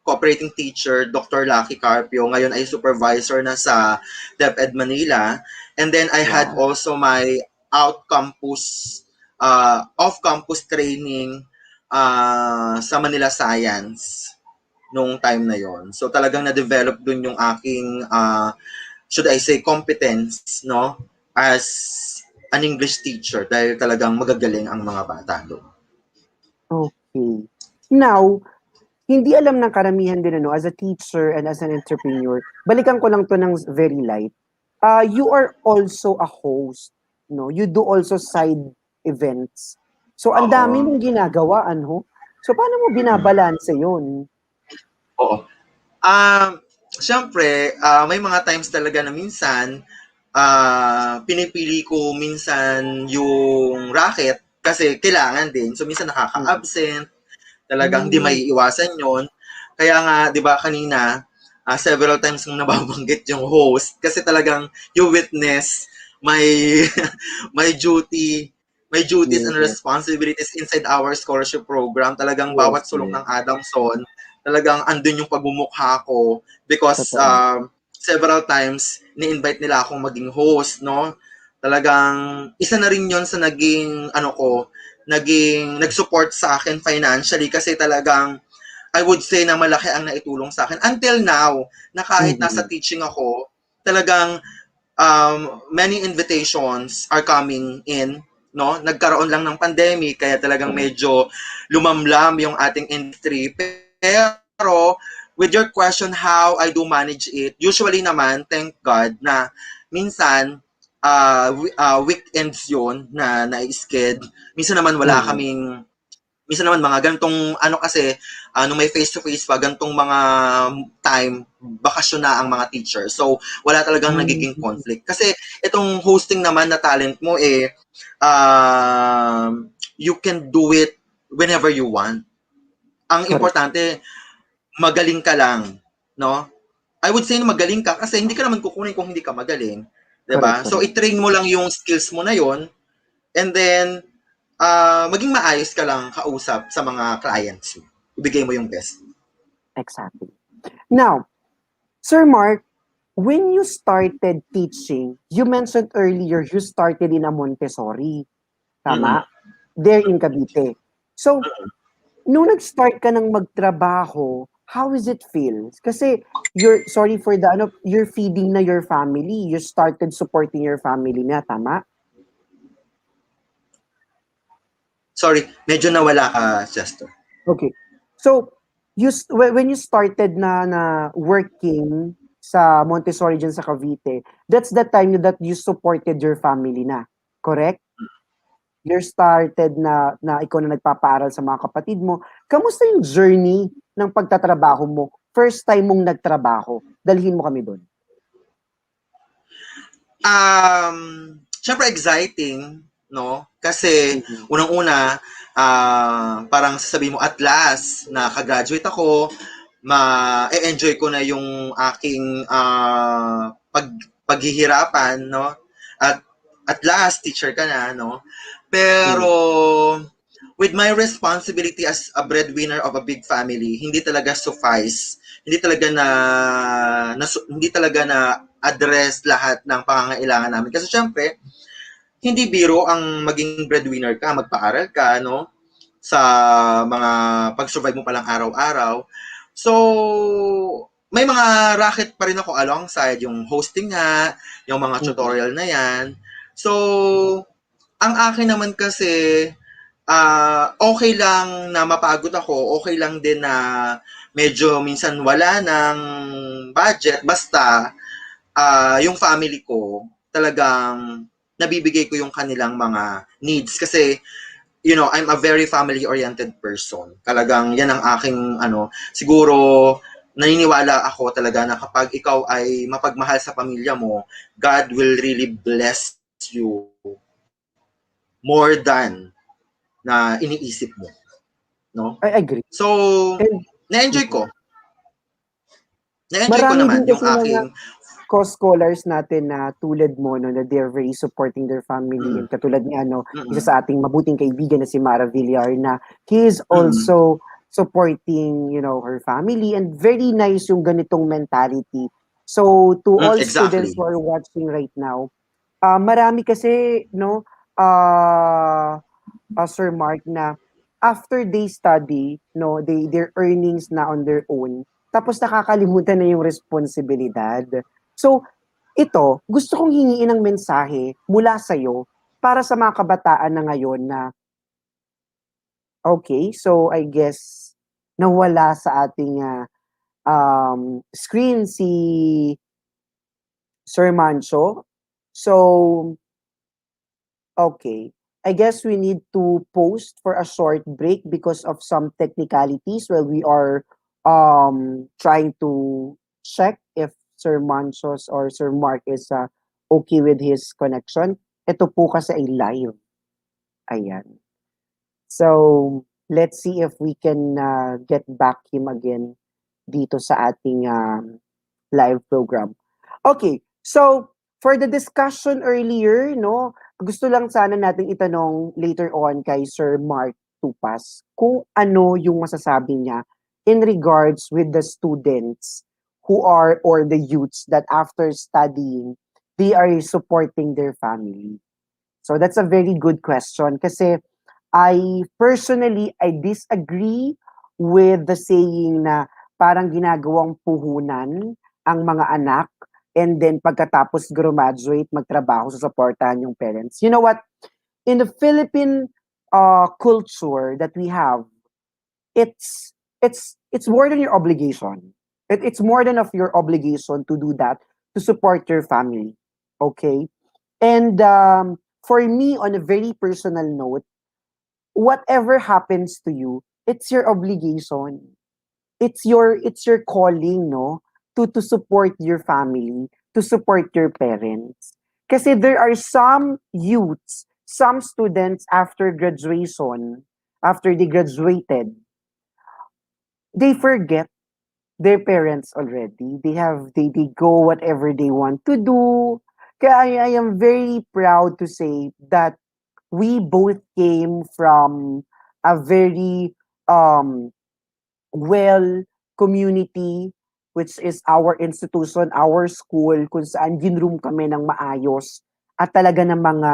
D: cooperating teacher, Dr. Lucky Carpio. Ngayon ay supervisor na sa DepEd Manila. And then I had also my off-campus training sa Manila Science nung time na yon. So talagang na-develop dun yung aking should I say, competence, no? As an English teacher dahil talagang magagaling ang mga bata doon.
C: Okay. Now, hindi alam ng karamihan din, as a teacher and as an entrepreneur, balikan ko lang to ng very light. You are also a host, no? You do also side events. So, ang dami mong ginagawa, So, paano mo binabalanse yun?
D: Oo. Siyempre, may mga times talaga na minsan, pinipili ko minsan yung racket kasi kailangan din. So, minsan
C: Mm.
D: nakaka-absent, talagang hindi
C: Hmm.
D: maiiwasan yon. Kaya nga, di ba kanina, several times kong nababanggit yung host kasi talagang you witness my my duty my duties and
C: Yes.
D: responsibilities inside our scholarship program. Talagang
C: Yes,
D: bawat sulok
C: yes.
D: ng Adamson, talagang andun yung pagmumukha ko because
C: Totoo.
D: several times ni-invite nila akong maging host, no? Talagang isa na rin yon sa naging ano ko, nag-support sa akin financially kasi talagang I would say na malaki ang naitulong sa akin. Until now, na kahit nasa
C: Mhm.
D: teaching ako, talagang many invitations are coming in, no? Nagkaroon lang ng pandemic, kaya talagang
C: Correct.
D: medyo lumamlam yung ating industry. Pero, with your question, how I do manage it, usually naman, thank God, na minsan, weekends yun na na-sked. Minsan naman wala
C: Mhm.
D: kaming minsan naman mga gantong ano kasi nung may face-to-face pa gantong mga time bakasyon na ang mga teacher. So wala talagang nagiging
C: Hmm.
D: conflict. Kasi itong hosting naman na talent mo you can do it whenever you want. Ang
C: Correct.
D: importante magaling ka lang, no? I would say na magaling ka kasi hindi ka naman kukunin kung hindi ka magaling, 'di
C: Correct,
D: ba? So
C: correct.
D: i-train mo lang yung skills mo na 'yon and then maging maayos ka lang kausap sa mga clients mo. Ibigay mo yung best.
C: Exactly. Now, Sir Mark, when you started teaching, you mentioned earlier you started in a Montessori.
D: Mm-mm.
C: Tama? There in Cavite. So, nung nag-start ka ng magtrabaho, how is it feel? Kasi you're sorry for the ano, you're feeding na your family. You started supporting your family na, tama?
D: Sorry, medyo nawala ka, Chester.
C: Okay. So, when you started na working sa Montessori dyan sa Cavite, that's the time that you supported your family na. Correct? You started na ikaw na nagpapaaral sa mga kapatid mo. Kamusta yung journey ng pagtatrabaho mo? First time mong nagtrabaho. Dalhin mo kami doon.
D: Syempre exciting, no? Kasi
C: Mhm.
D: unang-una, parang sasabihin mo at last, nakagraduate ako, ma-enjoy ko na yung aking paghihirapan, no? At at last, teacher ka na, no?
C: Mm.
D: Pero with my responsibility as a breadwinner of a big family, hindi talaga suffice. Hindi talaga na address lahat ng pangangailangan namin. Kasi syempre, hindi biro ang maging breadwinner ka, magpaaral ka, no? Sa mga pag-survive mo palang araw-araw. So, may mga racket pa rin ako alongside, yung hosting nga, yung mga
C: Mhm.
D: tutorial na yan. So, ang akin naman kasi, okay lang na mapagod ako, okay lang din na medyo minsan wala ng budget, basta yung family ko, talagang nabibigay ko yung kanilang mga needs. Kasi, I'm a very family-oriented person. Talagang yan ang aking, siguro, naniniwala ako talaga na kapag ikaw ay mapagmahal sa pamilya mo, God will really bless you more than na iniisip mo, no?
C: I agree.
D: So,
C: And
D: na-enjoy ko.
C: mhm.
D: Na-enjoy ko
C: Marami din
D: naman yung
C: kasi mga
D: aking
C: co-scholars natin na tulad mo, no, na they're very supporting their family.
D: mm,
C: And katulad ni ano, isa
D: mm,
C: sa ating mabuting kaibigan na si Mara Villar na he is
D: mm,
C: also supporting, her family. And very nice yung ganitong mentality. So, to all students
D: exactly.
C: who are watching right now, marami kasi, no, uh, Sir Mark, na after they study, no, their earnings na on their own, tapos nakakalimutan na yung responsibilidad. So, ito, gusto kong hingiin ng mensahe mula sa'yo para sa mga kabataan na ngayon na, okay, so I guess nawala sa ating screen si Sir Mancho. So, okay. I guess we need to post for a short break because of some technicalities while we are trying to check if Sir Manchos or Sir Mark is okay with his connection. Ito po kasi ay live. Ayan. So, let's see if we can get back him again dito sa ating live program. Okay, so for the discussion earlier, no, gusto lang sana nating itanong later on kay Sir Mark Tupas kung ano yung masasabi niya in regards with the students who are or the youths that after studying, they are supporting their family. So that's a very good question kasi I disagree with the saying na parang ginagawang puhunan ang mga anak and then pagkatapos graduate, magtrabaho sa supportahan yung parents. You know what? In the Philippine culture that we have, it's more than your obligation. It's more than of your obligation to do that to support your family. Okay? And for me, on a very personal note, whatever happens to you, it's your obligation. It's your calling, no? To support your family, to support your parents. Kasi there are some youths, some students after graduation, after they graduated, they forget their parents already. They go whatever they want to do. Kaya I am very proud to say that we both came from a very um well community, which is our institution, our school, kung saan ginroom kami ng maayos at talaga ng mga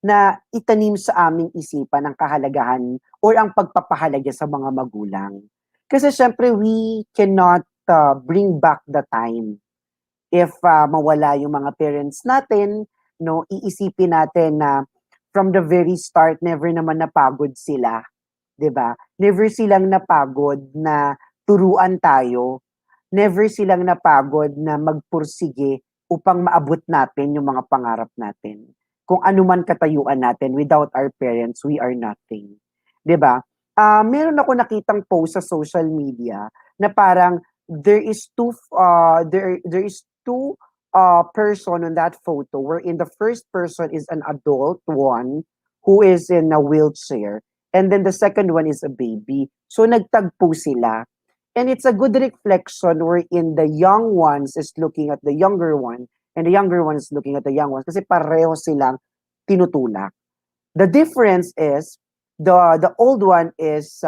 C: na itanim sa aming isipan ang kahalagahan or ang pagpapahalaga sa mga magulang. Kasi syempre we cannot bring back the time if mawala yung mga parents natin, no, iisipin natin na from the very start, never naman napagod sila, 'di ba? Never silang napagod na turuan tayo. Never silang napagod na magpursige upang maabot natin yung mga pangarap natin. Kung ano man katayuan natin, without our parents, we are nothing. 'Di ba? Meron ako nakitang post sa social media na parang there is two person on that photo wherein the first person is an adult one who is in a wheelchair and then the second one is a baby. So nagtagpo sila. And it's a good reflection wherein the young ones is looking at the younger one and the younger one is looking at the young ones kasi pareho silang tinutulak. The difference is the old one is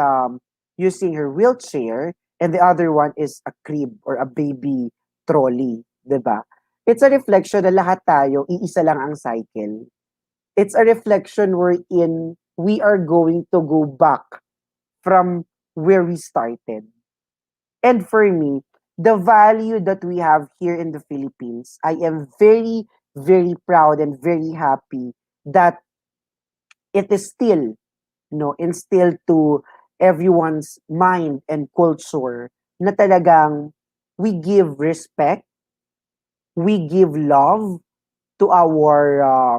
C: using her wheelchair and the other one is a crib or a baby trolley, 'di ba? It's a reflection na lahat tayo iisa lang ang cycle. It's a reflection wherein we are going to go back from where we started. And for me, the value that we have here in the Philippines, I am very, very proud and very happy that it is still, instilled to everyone's mind and culture na talagang we give respect, we give love to our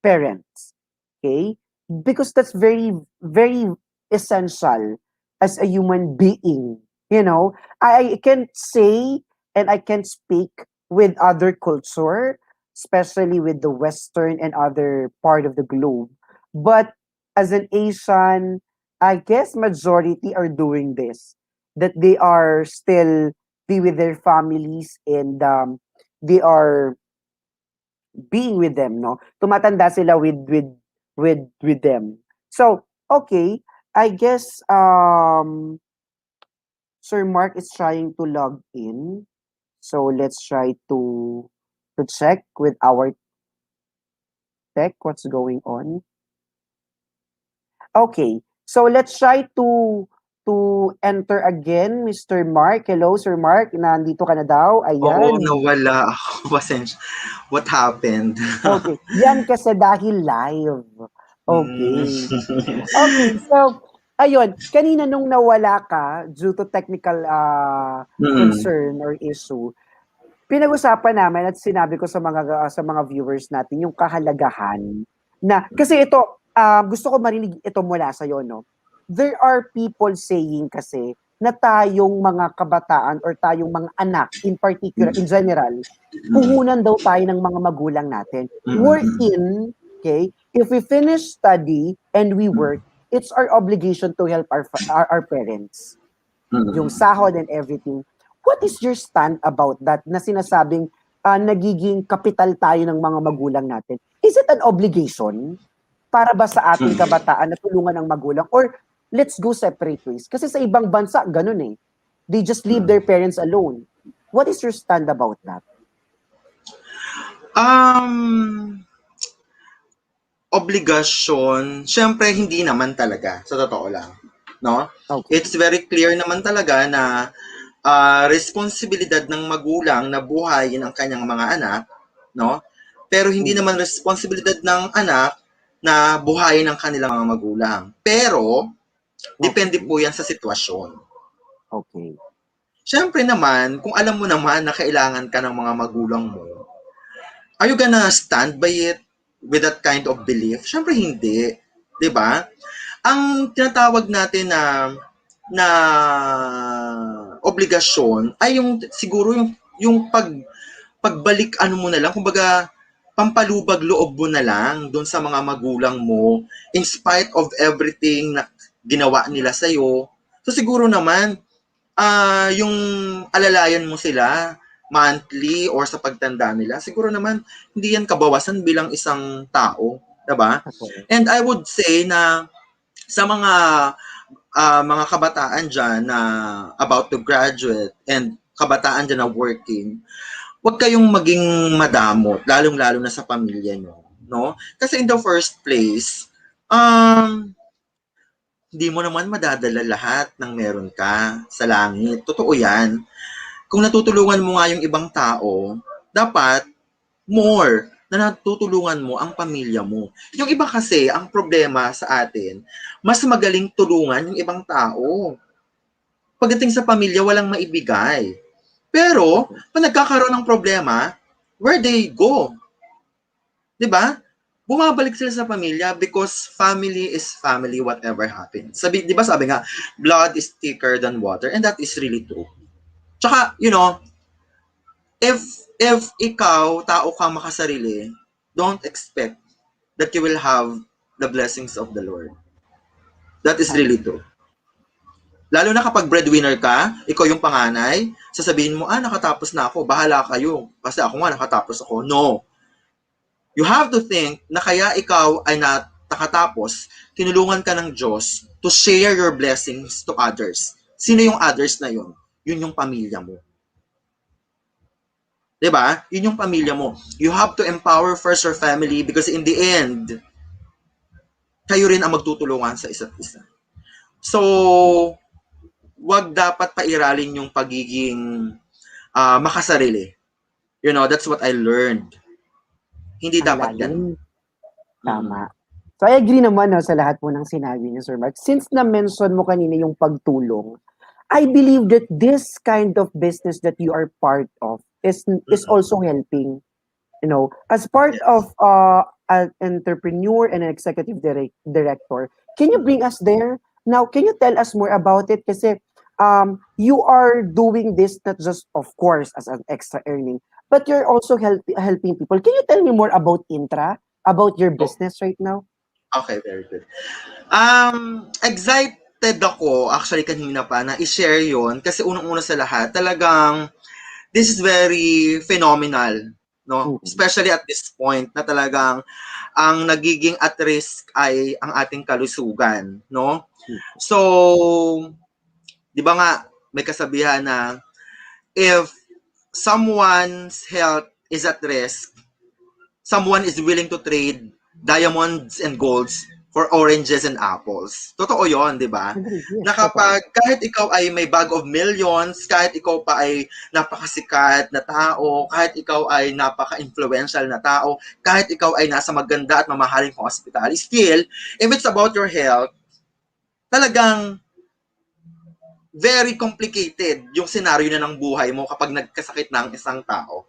C: parents. Okay? Because that's very, very essential as a human being. I can say and I can speak with other culture, especially with the Western and other part of the globe. But as an Asian, I guess majority are doing this. That they are still be with their families and they are being with them, no? Tumatanda sila with them. So, okay, I guess Sir Mark is trying to log in. So let's try to check with our tech what's going on. Okay. So let's try to enter again, Mr. Mark. Hello, Sir Mark. Nandito ka na daw.
D: Oo,
C: Ayan.
D: nawala ako. Pasensya. What happened?
C: Okay. Yan kasi dahil live.
D: Mm.
C: Okay. Okay, so, ayun, kanina nung nawala ka due to technical concern or issue, pinag-usapan namin at sinabi ko sa mga viewers natin yung kahalagahan na kasi ito gusto ko marinig ito mula sa no. There are people saying kasi na tayong mga kabataan or tayong mga anak in particular in general puhunan daw tayo ng mga magulang natin. We're in, okay, if we finish study and we work, it's our obligation to help our parents. Yung sahod and everything. What is your stand about that na sinasabing nagiging kapital tayo ng mga magulang natin? Is it an obligation para ba sa ating kabataan na tulungan ng magulang? Or let's go separate ways? Kasi sa ibang bansa, ganun eh. They just leave their parents alone. What is your stand about that?
D: Obligasyon, syempre hindi naman talaga, sa totoo lang. No?
C: Okay.
D: It's very clear naman talaga na responsibilidad ng magulang na buhayin ang kanyang mga anak, no? Pero hindi naman responsibilidad ng anak na buhayin ang kanilang mga magulang. Pero, depende po yan sa sitwasyon.
C: Okay.
D: Syempre naman, kung alam mo naman na kailangan ka ng mga magulang mo, are you gonna stand by it with that kind of belief? Syempre hindi. 'Di ba? Ang tinatawag natin na obligasyon ay yung siguro yung pagbalik ano mo na lang, kumbaga pampalubag loob mo na lang doon sa mga magulang mo in spite of everything na ginawa nila sa iyo. So siguro naman yung alalayan mo sila monthly or sa pagtanda nila, siguro naman hindi yan kabawasan bilang isang tao, 'di ba?
C: Okay.
D: And I would say na sa mga kabataan diyan na about to graduate and kabataan diyan na working, huwag kayong maging madamot, lalong-lalo na sa pamilya nyo, no? Kasi in the first place, hindi mo naman madadala lahat ng meron ka sa langit. Totoo yan. Kung natutulungan mo nga yung ibang tao, dapat more na natutulungan mo ang pamilya mo. Yung iba kasi, ang problema sa atin, mas magaling tulungan yung ibang tao. Pagdating sa pamilya, walang maibigay. Pero, pag nagkakaroon ng problema, where they go? 'Di ba? Bumabalik sila sa pamilya because family is family whatever happens. Di ba sabi nga, blood is thicker than water, and that is really true. Tsaka, you know, if ikaw, tao ka makasarili, don't expect that you will have the blessings of the Lord. That is really true. Lalo na kapag breadwinner ka, ikaw yung panganay, sasabihin mo, nakatapos na ako, bahala kayo. Kasi ako nga, nakatapos ako. No. You have to think na kaya ikaw ay nakatapos, tinulungan ka ng Diyos to share your blessings to others. Sino yung others na yun? Yun yung pamilya mo. 'Di ba? Yun yung pamilya mo. You have to empower first your family because in the end, kayo rin ang magtutulungan sa isa't isa. So, wag dapat pairalin yung pagiging makasarili. You know, that's what I learned. Hindi dapat yan.
C: Tama. So, I agree naman sa lahat po ng sinabi niyo, Sir Mark. Since na-mention mo kanina yung pagtulong, I believe that this kind of business that you are part of is also helping, you know, as part of an entrepreneur and an executive director. Can you bring us there? Now, can you tell us more about it? Kasi you are doing this not just, of course, as an extra earning, but you're also helping people. Can you tell me more about Intra, about your business right now?
D: Okay, very good. Excited ako, actually kanina pa, na i-share yon kasi unang-una sa lahat, talagang this is very phenomenal, no? Especially at this point na talagang ang nagiging at risk ay ang ating kalusugan, no? So, di ba nga, may kasabihan na if someone's health is at risk, someone is willing to trade diamonds and golds for oranges and apples. Totoo yon, di ba? Na kapag kahit ikaw ay may bag of millions, kahit ikaw pa ay napakasikat na tao, kahit ikaw ay napaka-influential na tao, kahit ikaw ay nasa maganda at mamahaling hospital, still, if it's about your health, talagang very complicated yung scenario na ng buhay mo kapag nagkasakit ng isang tao.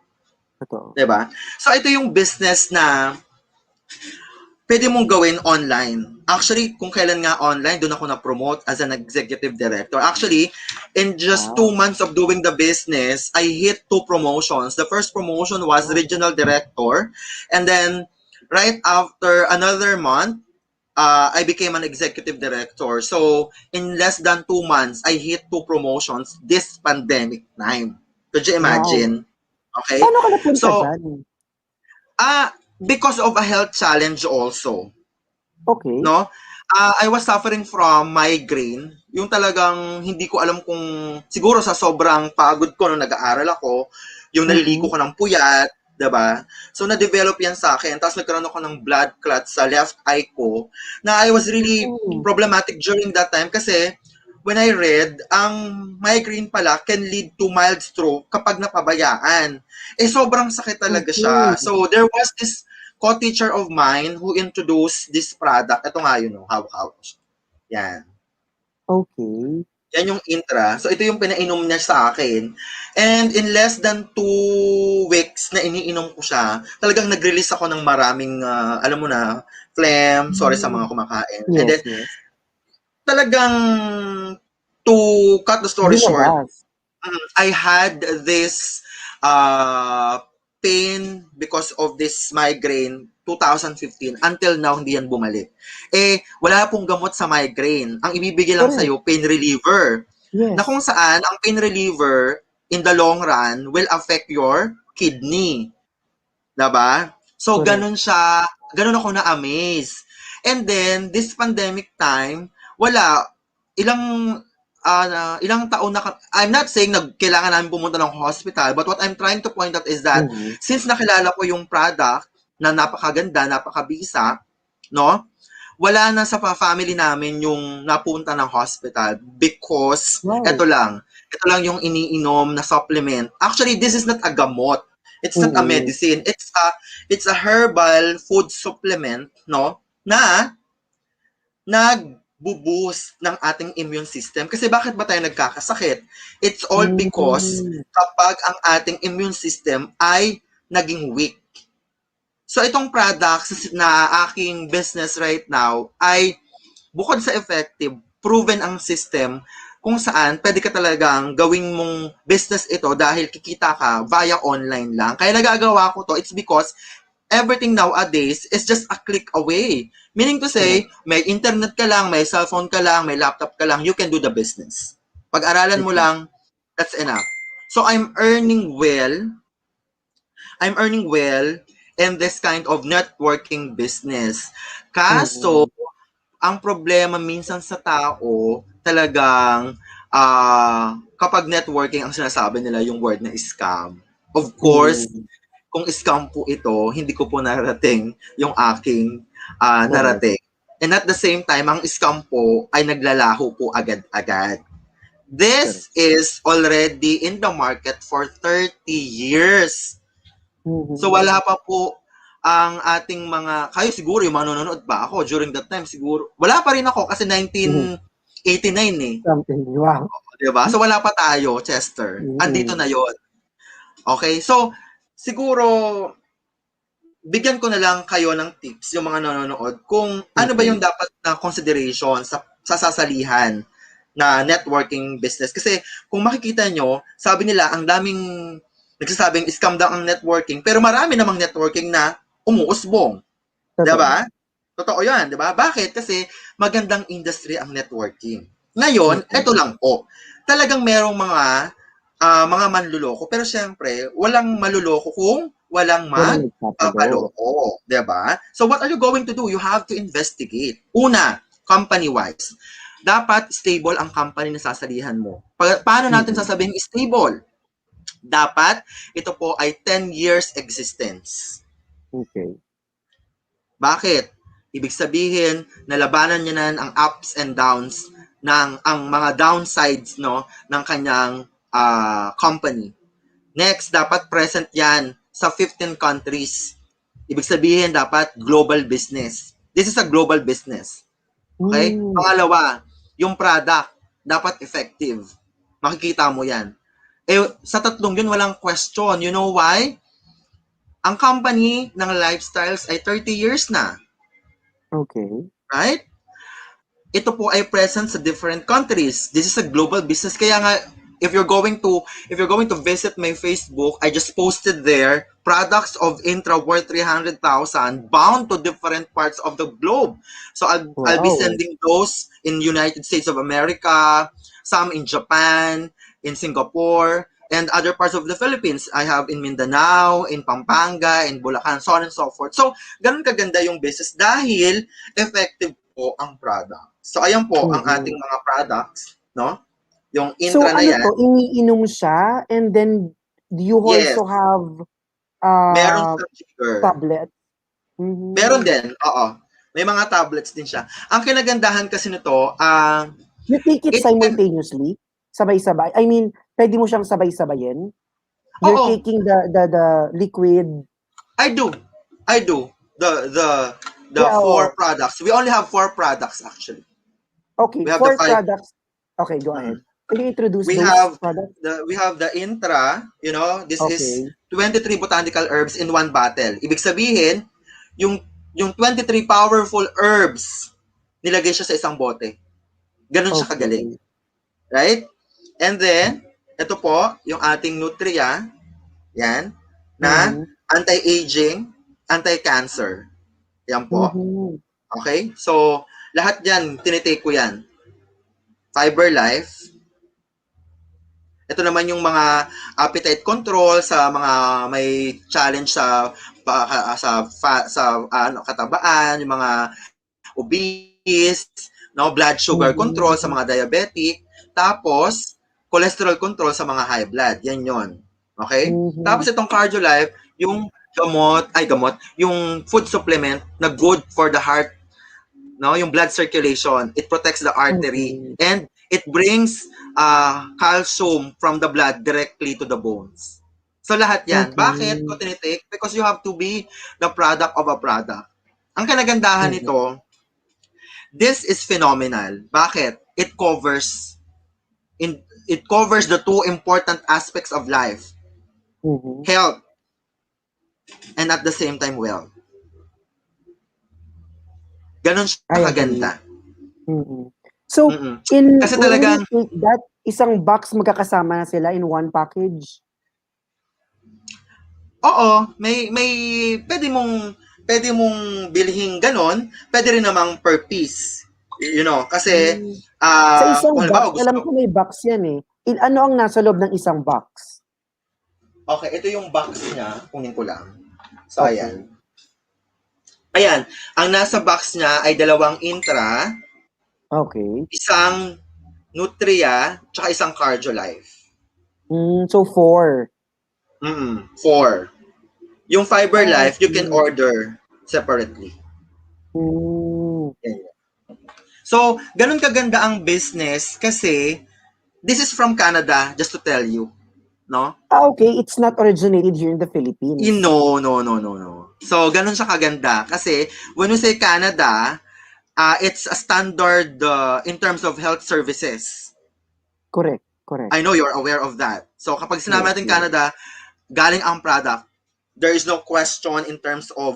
D: Diba? So ito yung business na pwede mong gawin online. Actually, kung kailan nga online, doon ako na-promote as an executive director. Actually, in just 2 months of doing the business, I hit 2 promotions. The first promotion was regional director. And then, right after another month, I became an executive director. So, in less than 2 months, I hit 2 promotions this pandemic time. Could you
C: Wow.
D: imagine? Okay?
C: Paano ka napunta
D: So,
C: dyan?
D: because of a health challenge also.
C: Okay.
D: No? I was suffering from migraine. Yung talagang hindi ko alam kung siguro sa sobrang pagod ko nung nag-aaral ako, yung naliligo ko ng puyat, 'di ba? So na-develop 'yan sa akin. Tapos nagkaroon ako ng blood clot sa left eye ko na I was really
C: Mm.
D: problematic during that time kasi when I read, ang migraine pala can lead to mild stroke kapag napabayaan. Sobrang sakit talaga siya.
C: Okay.
D: So there was this co-teacher of mine who introduced this product. Ito nga yun, hawak-hawak siya. Yan.
C: Okay.
D: Yan yung intra. So, ito yung pinainom niya sa akin. And in less than 2 weeks na iniinom ko siya, talagang nag-release ako ng maraming, alam mo na, phlegm, sorry sa mga kumakain. And then,
C: Yes.
D: talagang, to cut the story short,
C: Lumabas.
D: I had this pain because of this migraine 2015 until now hindi yan bumalik. Wala pong gamot sa migraine. Ang ibibigay lang
C: Correct.
D: sa'yo, pain reliever.
C: Yes.
D: Na kung saan, ang pain reliever in the long run will affect your kidney. Diba? So,
C: Correct.
D: ganun ako na-amaze. And then, this pandemic time, ilang taon na, I'm not saying na kailangan namin pumunta ng hospital, but what I'm trying to point out is that since nakilala ko yung product na napakaganda, napakabisa, no? Wala na sa family namin yung napunta ng hospital because ito lang yung iniinom na supplement. Actually, this is not a gamot. It's not a medicine. It's a herbal food supplement, no? Na nag-boost ng ating immune system. Kasi bakit ba tayo nagkakasakit? It's all because kapag ang ating immune system ay naging weak. So itong products na aking business right now ay bukod sa effective, proven ang system kung saan pwede ka talagang gawing mong business ito dahil kikita ka via online lang. Kaya nagagawa ko to, it's because everything nowadays is just a click away. Meaning to say, may internet ka lang, may cellphone ka lang, may laptop ka lang, you can do the business. Pag-aralan mo lang, that's enough. So I'm earning well in this kind of networking business. Kaso, ang problema minsan sa tao, talagang kapag networking ang sinasabi nila yung word na scam. Of course, kung scam po ito, hindi ko po narating yung aking narating. And at the same time, ang scam po ay naglalaho po agad-agad. This is already in the market for 30 years. So wala pa po ang ating mga, kayo siguro yung manonood pa ako during that time, siguro, wala pa rin ako kasi 1989
C: Something, wow.
D: Diba? So wala pa tayo, Chester. Andito na yon. Okay, so siguro bigyan ko na lang kayo ng tips yung mga nanonood kung ano ba yung dapat na consideration sa sasalihan na networking business. Kasi kung makikita nyo, sabi nila ang daming nagsasabing scam daw ang networking, pero marami namang networking na umuusbong. Diba? Totoo yan, diba? Bakit? Kasi magandang industry ang networking. Ngayon, ito lang po. Talagang merong mga manluloko, pero syempre, walang maluloko kung walang magpapaloko. Diba? So what are you going to do? You have to investigate. Una, company-wise. Dapat stable ang company na sasalihan mo. Paano natin sasabihin stable? Dapat ito po ay 10 years existence.
C: Okay.
D: Bakit? Ibig sabihin, nalabanan niya na ang ups and downs ng ang mga downsides no ng kanyang company. Next, dapat present yan sa 15 countries. Ibig sabihin, dapat global business. This is a global business. Okay? Pangalawa, yung product, dapat effective. Makikita mo yan. Sa tatlong yun, walang question. You know why? Ang company ng lifestyles ay 30 years na.
C: Okay.
D: Right? Ito po ay present sa different countries. This is a global business. Kaya nga, if you're going to visit my Facebook, I just posted there products of Intra worth 300,000 bound to different parts of the globe. So I'll be
C: Wow.
D: sending those in United States of America, some in Japan, in Singapore, and other parts of the Philippines. I have in Mindanao, in Pampanga, in Bulacan, so on and so forth. So, ganun kaganda yung business dahil effective po ang product. So, ayan po ang
C: Mhm.
D: ating mga products, no? Yung
C: So
D: Intra na
C: ano
D: yan.
C: to, iniinom siya and then you
D: Yes,
C: also have
D: meron
C: uh
D: siyang sugar.
C: tablet?
D: Meron
C: Mhm.
D: din, oo. May mga tablets din siya. Ang kinagandahan kasi nito,
C: You take it
D: it can,
C: simultaneously? Sabay-sabay? I mean, pwede mo siyang sabay-sabayin? You're
D: oo,
C: taking the liquid.
D: I do. I do. The
C: Yeah,
D: four
C: oo.
D: products. We only have four products actually.
C: Okay,
D: We have the
C: 4
D: five.
C: products. Okay, go ahead.
D: Mm.
C: Can you introduce
D: We
C: those
D: have
C: products?
D: the Intra, this is
C: Okay.
D: 23 botanical herbs in one bottle. Ibig sabihin, yung 23 powerful herbs nilagay siya sa isang bote. Ganun siya kagaling.
C: Okay.
D: Right? And then, ito po, yung ating Nutria, yan, na
C: Mhm.
D: anti-aging, anti-cancer. Yan po.
C: Mhm.
D: Okay? So, lahat yan, tinitake ko yan. Fiber Life. Ito naman yung mga appetite control sa mga may challenge sa katabaan, yung mga obese, no, blood sugar control sa
C: Mhm.
D: mga diabetic, tapos cholesterol control sa mga high blood. Yan yon. Okay? Tapos
C: Mhm.
D: itong Cardio Life, yung yung food supplement na good for the heart, no, yung blood circulation. It protects the artery
C: Okay.
D: and it brings calcium from the blood directly to the bones. So lahat yan. Bakit ko
C: Okay.
D: tinitake? Because you have to be the product of a product. Ang kanagandahan
C: Mhm.
D: nito, this is phenomenal. Bakit? It covers the two important aspects of life,
C: Mhm.
D: health and at the same time wealth. Ganon siya
C: I agree.
D: kaganda.
C: Mm. So,
D: Mm-mm.
C: in
D: Kasi
C: when you
D: talagang,
C: take that, isang box magkakasama na sila in one package?
D: oo, may pwede mong bilhin ganon, pwede rin namang per piece. Kasi
C: Hmm. Sa isang
D: kung halimbawa
C: box,
D: gusto,
C: alam ko may box yan eh. Ano ang nasa loob ng isang box?
D: okay, ito yung box niya, kunin ko lang. So
C: Okay.
D: ayan. Ayan, ang nasa box niya ay 2 Intra,
C: Okay.
D: isang Nutria, tsaka isang Cardio Life.
C: So 4.
D: 4. Yung Fiber
C: Ah,
D: Life, you can
C: okay.
D: order separately.
C: Hmm.
D: Yan. So, ganun kaganda ang business kasi this is from Canada, just to tell you, no?
C: Okay. It's not originated here in the Philippines.
D: No, no, no, no, no. So, ganun siya kaganda kasi when we say Canada, it's a standard in terms of health services.
C: Correct. Correct.
D: I know you're aware of that. So, kapag sinabi
C: Yes,
D: natin
C: yes.
D: Canada, galing ang product. There is no question in terms of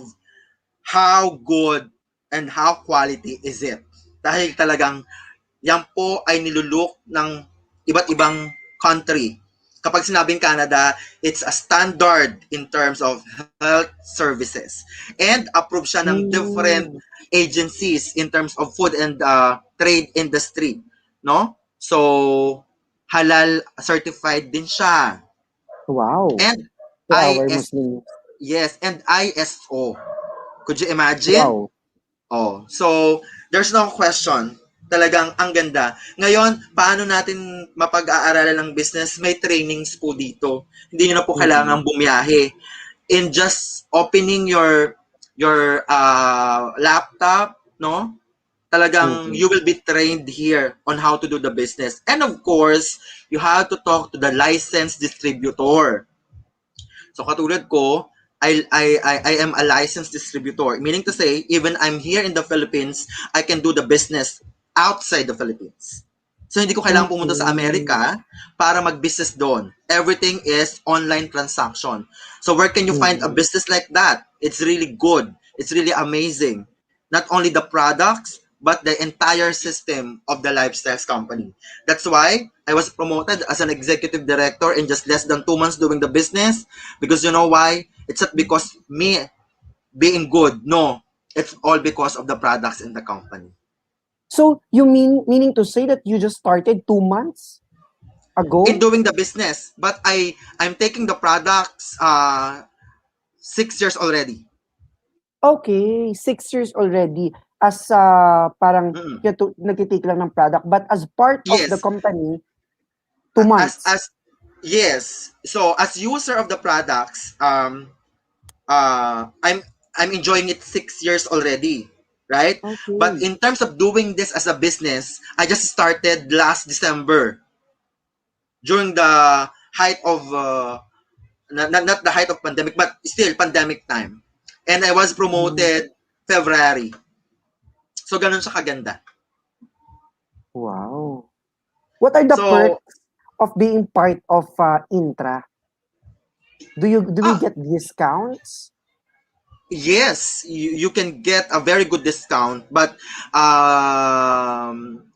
D: how good and how quality is it. Dahil talagang yan po ay niluluk ng iba't ibang country. Kapag sinabing Canada, it's a standard in terms of health services. And approved siya ng different
C: Hmm.
D: agencies in terms of food and trade industry. No? So, halal certified din siya.
C: Wow.
D: And
C: For our
D: IS,
C: Muslims.
D: yes, and ISO. Could you imagine?
C: Wow.
D: Oh, so there's no question. Talagang ang ganda. Ngayon, paano natin mapag-aaralan ng business? May trainings po dito. Hindi niyo na po
C: Mm-mm.
D: kailangan bumiyahe. In just opening your laptop, no? Talagang
C: Mm-mm.
D: you will be trained here on how to do the business. And of course, you have to talk to the licensed distributor. So katulad ko, I am a licensed distributor. Meaning to say, even I'm here in the Philippines, I can do the business outside the Philippines. So hindi ko kailangan pumunta sa
C: Okay.
D: Amerika para mag-business doon. Everything is online transaction. So where can you find a
C: Mm-mm.
D: business like that? It's really good. It's really amazing. Not only the products, but the entire system of the lifestyles company. That's why I was promoted as an executive director in just less than 2 months doing the business. Because you know why? It's not because me being good. No, it's all because of the products in the company.
C: So meaning to say that you just started 2 months
D: In
C: ago?
D: doing the business, but I'm taking the products 6 years already.
C: Okay, 6 years already as parang
D: Mm.
C: nagtitake lang ng product, but as part of the
D: Yes,
C: company, two
D: as
C: months.
D: yes. So as user of the products, I'm enjoying it 6 years already, right? But
C: Okay.
D: in terms of doing this as a business, I just started last December during the height of not the height of pandemic, but still pandemic time. And I was
C: Mhm.
D: promoted February. So ganun siya kaganda.
C: Wow. What are the
D: So
C: perks of being part of Intra? Do we
D: ah
C: get discounts?
D: yes, you can get a very good discount, but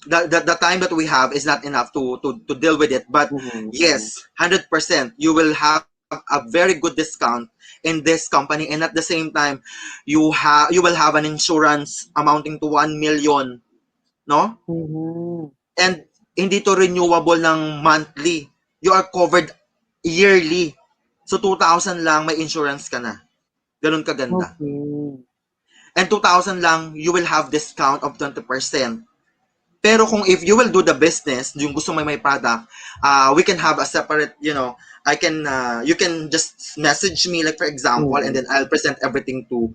D: the time that we have is not enough to deal with it. But
C: Mhm, mhm.
D: yes, 100%, you will have a very good discount in this company, and at the same time, you will have an insurance amounting to 1 million, no?
C: Mhm.
D: And hindi to renewable ng monthly. You are covered yearly. So 2,000 lang may insurance ka na. Ganun kaganda.
C: Okay.
D: And 2,000 lang, you will have discount of 20%. Pero kung if you will do the business, yung gusto may product, we can have a separate, you can just message me, like for example, and
C: Mhm.
D: then I'll present everything to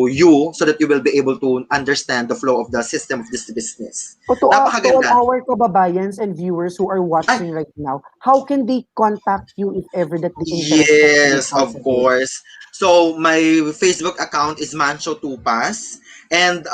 D: you so that you will be able to understand the flow of the system of this business.
C: O to all
D: Napakaganda.
C: our kababayans and viewers who are
D: Ay,
C: watching right now, how can they contact you if ever that they interested to
D: yes,
C: become
D: of
C: a guest?
D: course. So my Facebook account is Mancho Tupas, and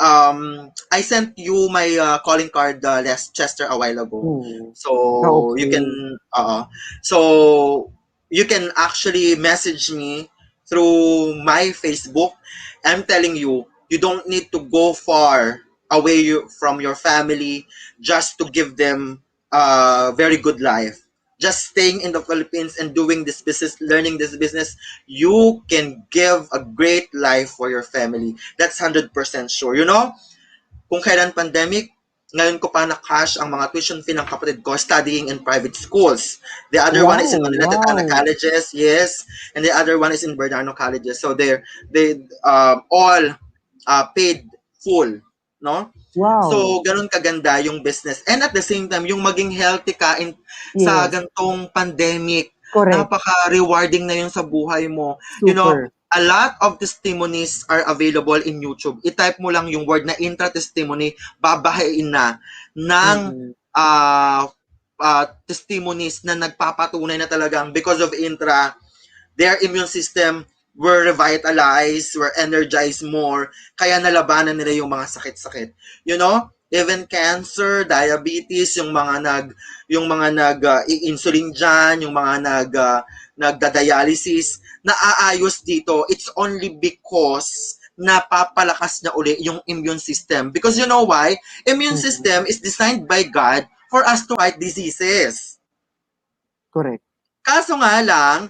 D: I sent you my calling card last Chester a while ago.
C: Hmm.
D: So you can
C: Okay.
D: so you can actually message me through my Facebook. I'm telling you, you don't need to go far away from your family just to give them a very good life. Just staying in the Philippines and doing this business, learning this business, you can give a great life for your family. That's 100% sure. You know, kung kailan pandemic, ngayon ko pa na-cash ang mga tuition fee ng kapatid ko studying in private schools. The other one is
C: Wow,
D: in Manila Ana
C: wow,
D: colleges, yes, and the other one is in Bernardo colleges. So they all paid full, no?
C: wow.
D: So, ganun kaganda yung business. And at the same time, yung maging healthy ka sa
C: Yes,
D: gantong pandemic,
C: correct.
D: napaka-rewarding na yun sa buhay mo. You know,
C: Super.
D: a lot of testimonies are available in YouTube. I-type mo lang yung word na intra-testimony, babahain na ng
C: Mm-mm.
D: testimonies na nagpapatunay na talagang because of intra, their immune system were revitalized, were energized more, kaya nalabanan nila yung mga sakit-sakit. You know, even cancer, diabetes, yung mga nag insulin diyan, yung mga nagda-dialysis, naaayos dito. It's only because napapalakas na uli yung immune system. Because you know why? Immune
C: Mhm.
D: system is designed by God for us to fight diseases.
C: Correct.
D: Kaso nga lang,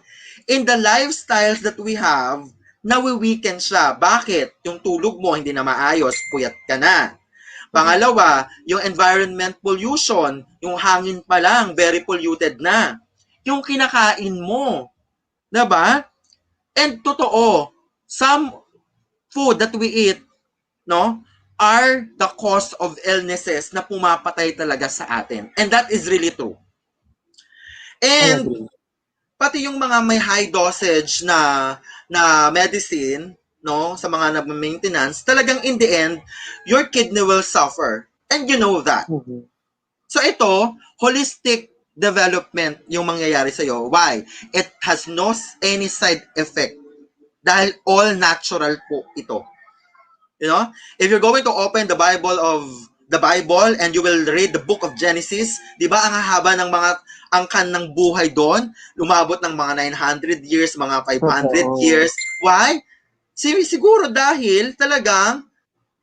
D: in the lifestyles that we have, nawi-weaken siya. Bakit? Yung tulog mo hindi na maayos, puyat ka na.
C: Correct.
D: Pangalawa, yung environment pollution, yung hangin pa lang, very polluted na. Yung kinakain mo, 'di ba? And totoo, some food that we eat, no, are the cause of illnesses na pumapatay talaga sa atin. And that is really true.
C: I
D: And
C: agree.
D: pati yung mga may high dosage na medicine, no, sa mga nag-maintenance, talagang in the end, your kidney will suffer. And you know that.
C: Mhm.
D: So ito, holistic development yung mangyayari sa iyo. Why? It has no any side effect dahil all natural po ito. You know, if you're going to open the Bible and you will read the book of Genesis, 'di ba ang haba ng mga angkan ng buhay doon, lumabot ng mga 900 years, mga 500
C: Totoo.
D: years. Why? Siguro dahil talagang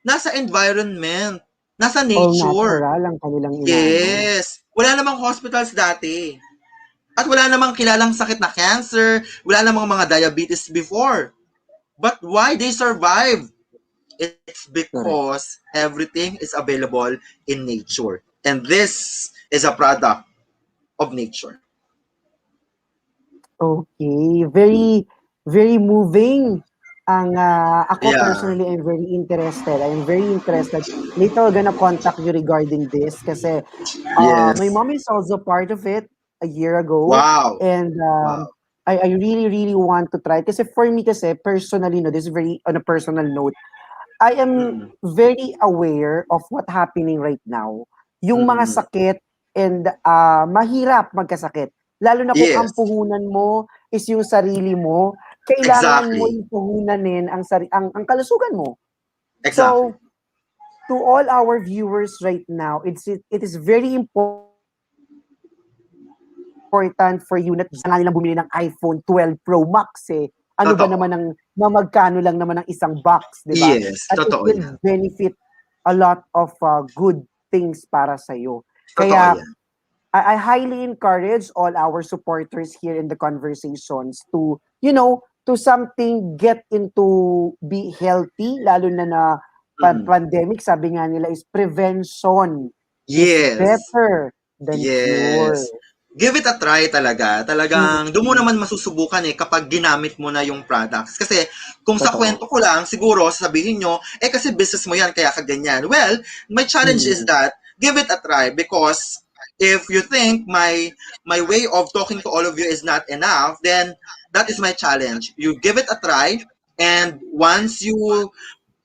D: nasa environment, nasa
C: All
D: nature.
C: natural ang kanilang inano.
D: Yes. Wala namang hospitals dati. At wala namang kilalang sakit na cancer, wala namang mga diabetes before. But why they survive? It's
C: Correct.
D: because everything is available in nature. And this is a product of nature.
C: Okay, very very moving ang ako
D: Yeah.
C: personally I'm very interested. I am very interested. Later we're gonna contact you regarding this kasi my
D: Yes.
C: mom is also part of it a year ago
D: Wow.
C: and
D: Wow.
C: I really really want to try kasi for me kasi personally no this is very on a personal note. I am
D: Mm-mm.
C: very aware of what happening right now. Yung mga
D: Mm-mm.
C: sakit and mahirap magkasakit. Lalo na kung ang
D: Yes.
C: puhunan mo is yung sarili mo, kailangan mo
D: Exactly.
C: yung puhunanin ang kalusugan mo.
D: Exactly.
C: So, to all our viewers right now, it is very important for you na nga nilang bumili ng iPhone 12 Pro Max eh. Ano ba
D: Totoo.
C: naman ang magkano lang naman ang isang box, 'di ba?
D: Yes.
C: At it
D: Totoo
C: will
D: yan.
C: benefit a lot of good things para sa iyo.
D: Totoo
C: Kaya
D: yan.
C: I highly encourage all our supporters here in the conversations to, to something get into be healthy, lalo na
D: Mm.
C: pandemic, sabi nga nila is prevention is
D: Yes.
C: better than cure.
D: Yes. Give it a try talaga. Talagang doon mo
C: Mm,
D: naman masusubukan kapag ginamit mo na yung products. Kasi kung sa
C: totoo.
D: kwento ko lang, siguro sasabihin nyo, kasi business mo yan, kaya ka ganyan. Well, my challenge is
C: Mm,
D: that give it a try because if you think my way of talking to all of you is not enough, then that is my challenge. You give it a try, and once you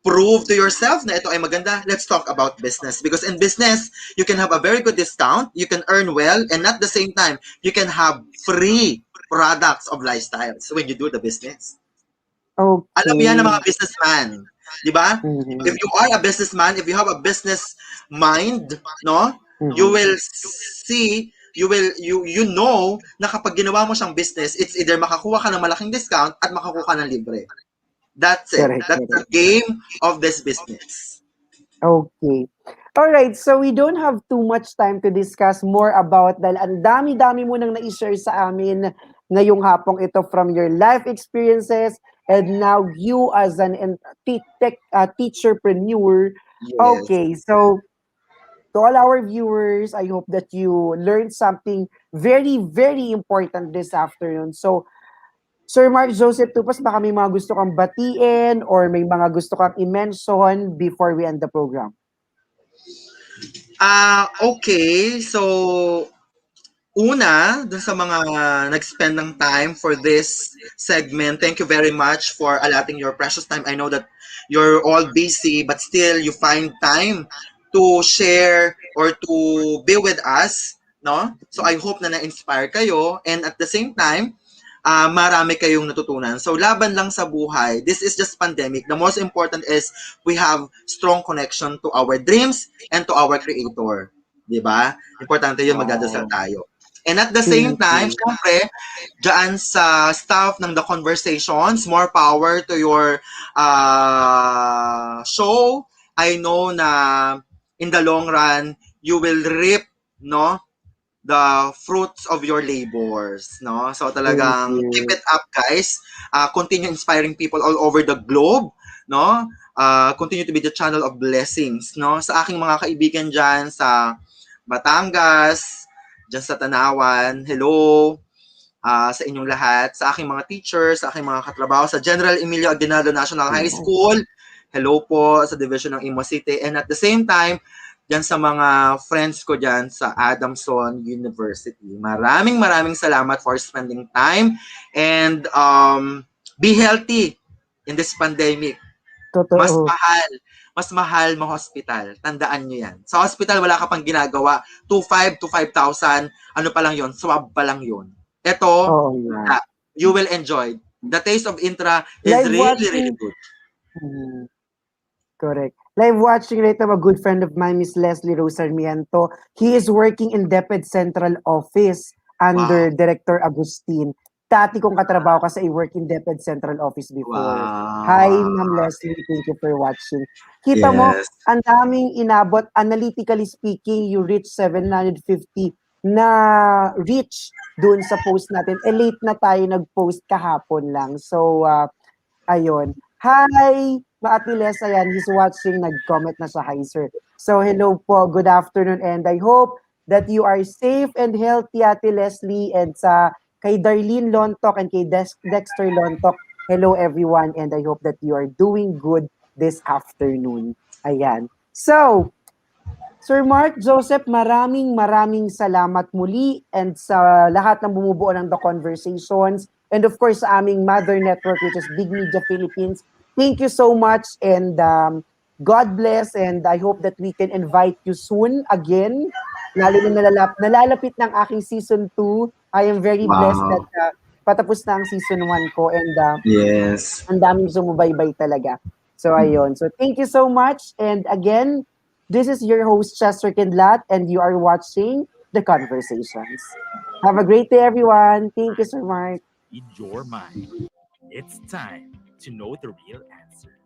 D: prove to yourself na ito ay maganda, let's talk about business. Because in business, you can have a very good discount, you can earn well, and at the same time, you can have free products of lifestyles when you do the business. Alam yan ng
C: okay.
D: mga businessman. Di ba? If
C: Mhm,
D: you are a businessman, if you have a business mind, no? You
C: mhm.
D: will see, you know na kapag ginawa mo siyang business, it's either makakuha ka ng malaking discount at makakuha ka ng libre. That's it.
C: Correct,
D: That's the
C: correct.
D: game of this business.
C: Okay. All right, so we don't have too much time to discuss more about dahil ang dami-dami mo nang na-share sa amin ngayong hapong ito from your life experiences and now you as an teacherpreneur.
D: Yes.
C: Okay, so to all our viewers, I hope that you learned something very, very important this afternoon. So, Sir Mark Joseph Tupas, baka may mga gusto kang batiin or may mga gusto kang i-mention before we end the program.
D: Okay. So, una, dun sa mga nag-spend ng time for this segment, thank you very much for allotting your precious time. I know that you're all busy, but still you find time to share or to be with us, no? So I hope na na-inspire kayo, and at the same time, marami kayong natutunan. So laban lang sa buhay. This is just pandemic. The most important is we have strong connection to our dreams and to our creator. 'Di ba? Importante 'yun, magdadasal
C: Wow.
D: tayo. And at the same
C: Thank
D: time,
C: you.
D: syempre, dyan sa staff ng The Conversations, more power to your show. I know na in the long run, you will reap, no, the fruits of your labors, no? So
C: Thank
D: talagang keep
C: you.
D: it up, guys. Continue inspiring people all over the globe, no? Continue to be the channel of blessings, no? Sa aking mga kaibigan dyan sa Batangas, dyan sa Tanawan, hello, sa inyong lahat, sa aking mga teachers, sa aking mga katrabaho, sa General Emilio Aguinaldo National High
C: Wow.
D: School, hello po sa division ng Imo City, and at the same time, dyan sa mga friends ko dyan sa Adamson University. Maraming salamat for spending time, and be healthy in this pandemic. Mas
C: Totoo.
D: mahal ma-hospital. Tandaan nyo yan. Sa hospital, wala ka pang ginagawa. 2,500 to 5,000, ano pa lang yon, swab pa lang yon. Ito,
C: Oo nga.
D: you will enjoy. The taste of Intra is
C: Live
D: really
C: watching.
D: good.
C: Mhm, correct. Live watching right now, a good friend of mine, Miss Leslie Rose Sarmiento. He is working in DepEd Central Office
D: Wow.
C: under Director Agustin. Dati kong katrabaho kasi I work in DepEd Central Office before. Hi,
D: Wow.
C: Ma'am Leslie. Thank you for watching. Kita mo,
D: Yes.
C: ang daming inabot. Analytically speaking, you reach 750 na reach dun sa post natin. Late na tayo nag-post kahapon lang. So, ayun. Hi, Ate Les, ayan, he's watching, nag-comment na sa hi, sir. So, hello po, good afternoon, and I hope that you are safe and healthy, Ate Leslie, and kay Darlene Lontok and kay Dexter Lontok, hello everyone, and I hope that you are doing good this afternoon. Ayan. So, Sir Mark Joseph, maraming salamat muli and sa lahat ng bumubuo ng The Conversations and of course sa aming mother network which is Big Media Philippines. Thank you so much and God bless and I hope that we can invite you soon again. Lalo na nalalapit ng aking season 2. I am very blessed that
D: Wow.
C: patapos na ang season 1 ko and
D: Yes.
C: ang daming sumubaybay talaga. So ayun. So thank you so much and again, this is your host, Chester Kindlat, and you are watching The Conversations. Have a great day, everyone. Thank you so much.
B: In your mind, it's time to know the real answer.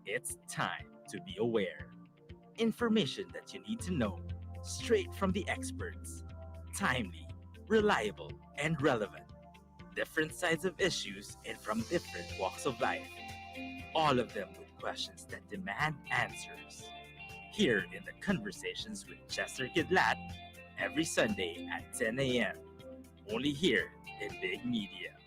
B: It's time to be aware. Information that you need to know, straight from the experts. Timely, reliable, and relevant. Different sides of issues and from different walks of life. All of them with questions that demand answers. Here in the Conversations with Chester Kidlat, every Sunday at 10 a.m. Only here in Big Media.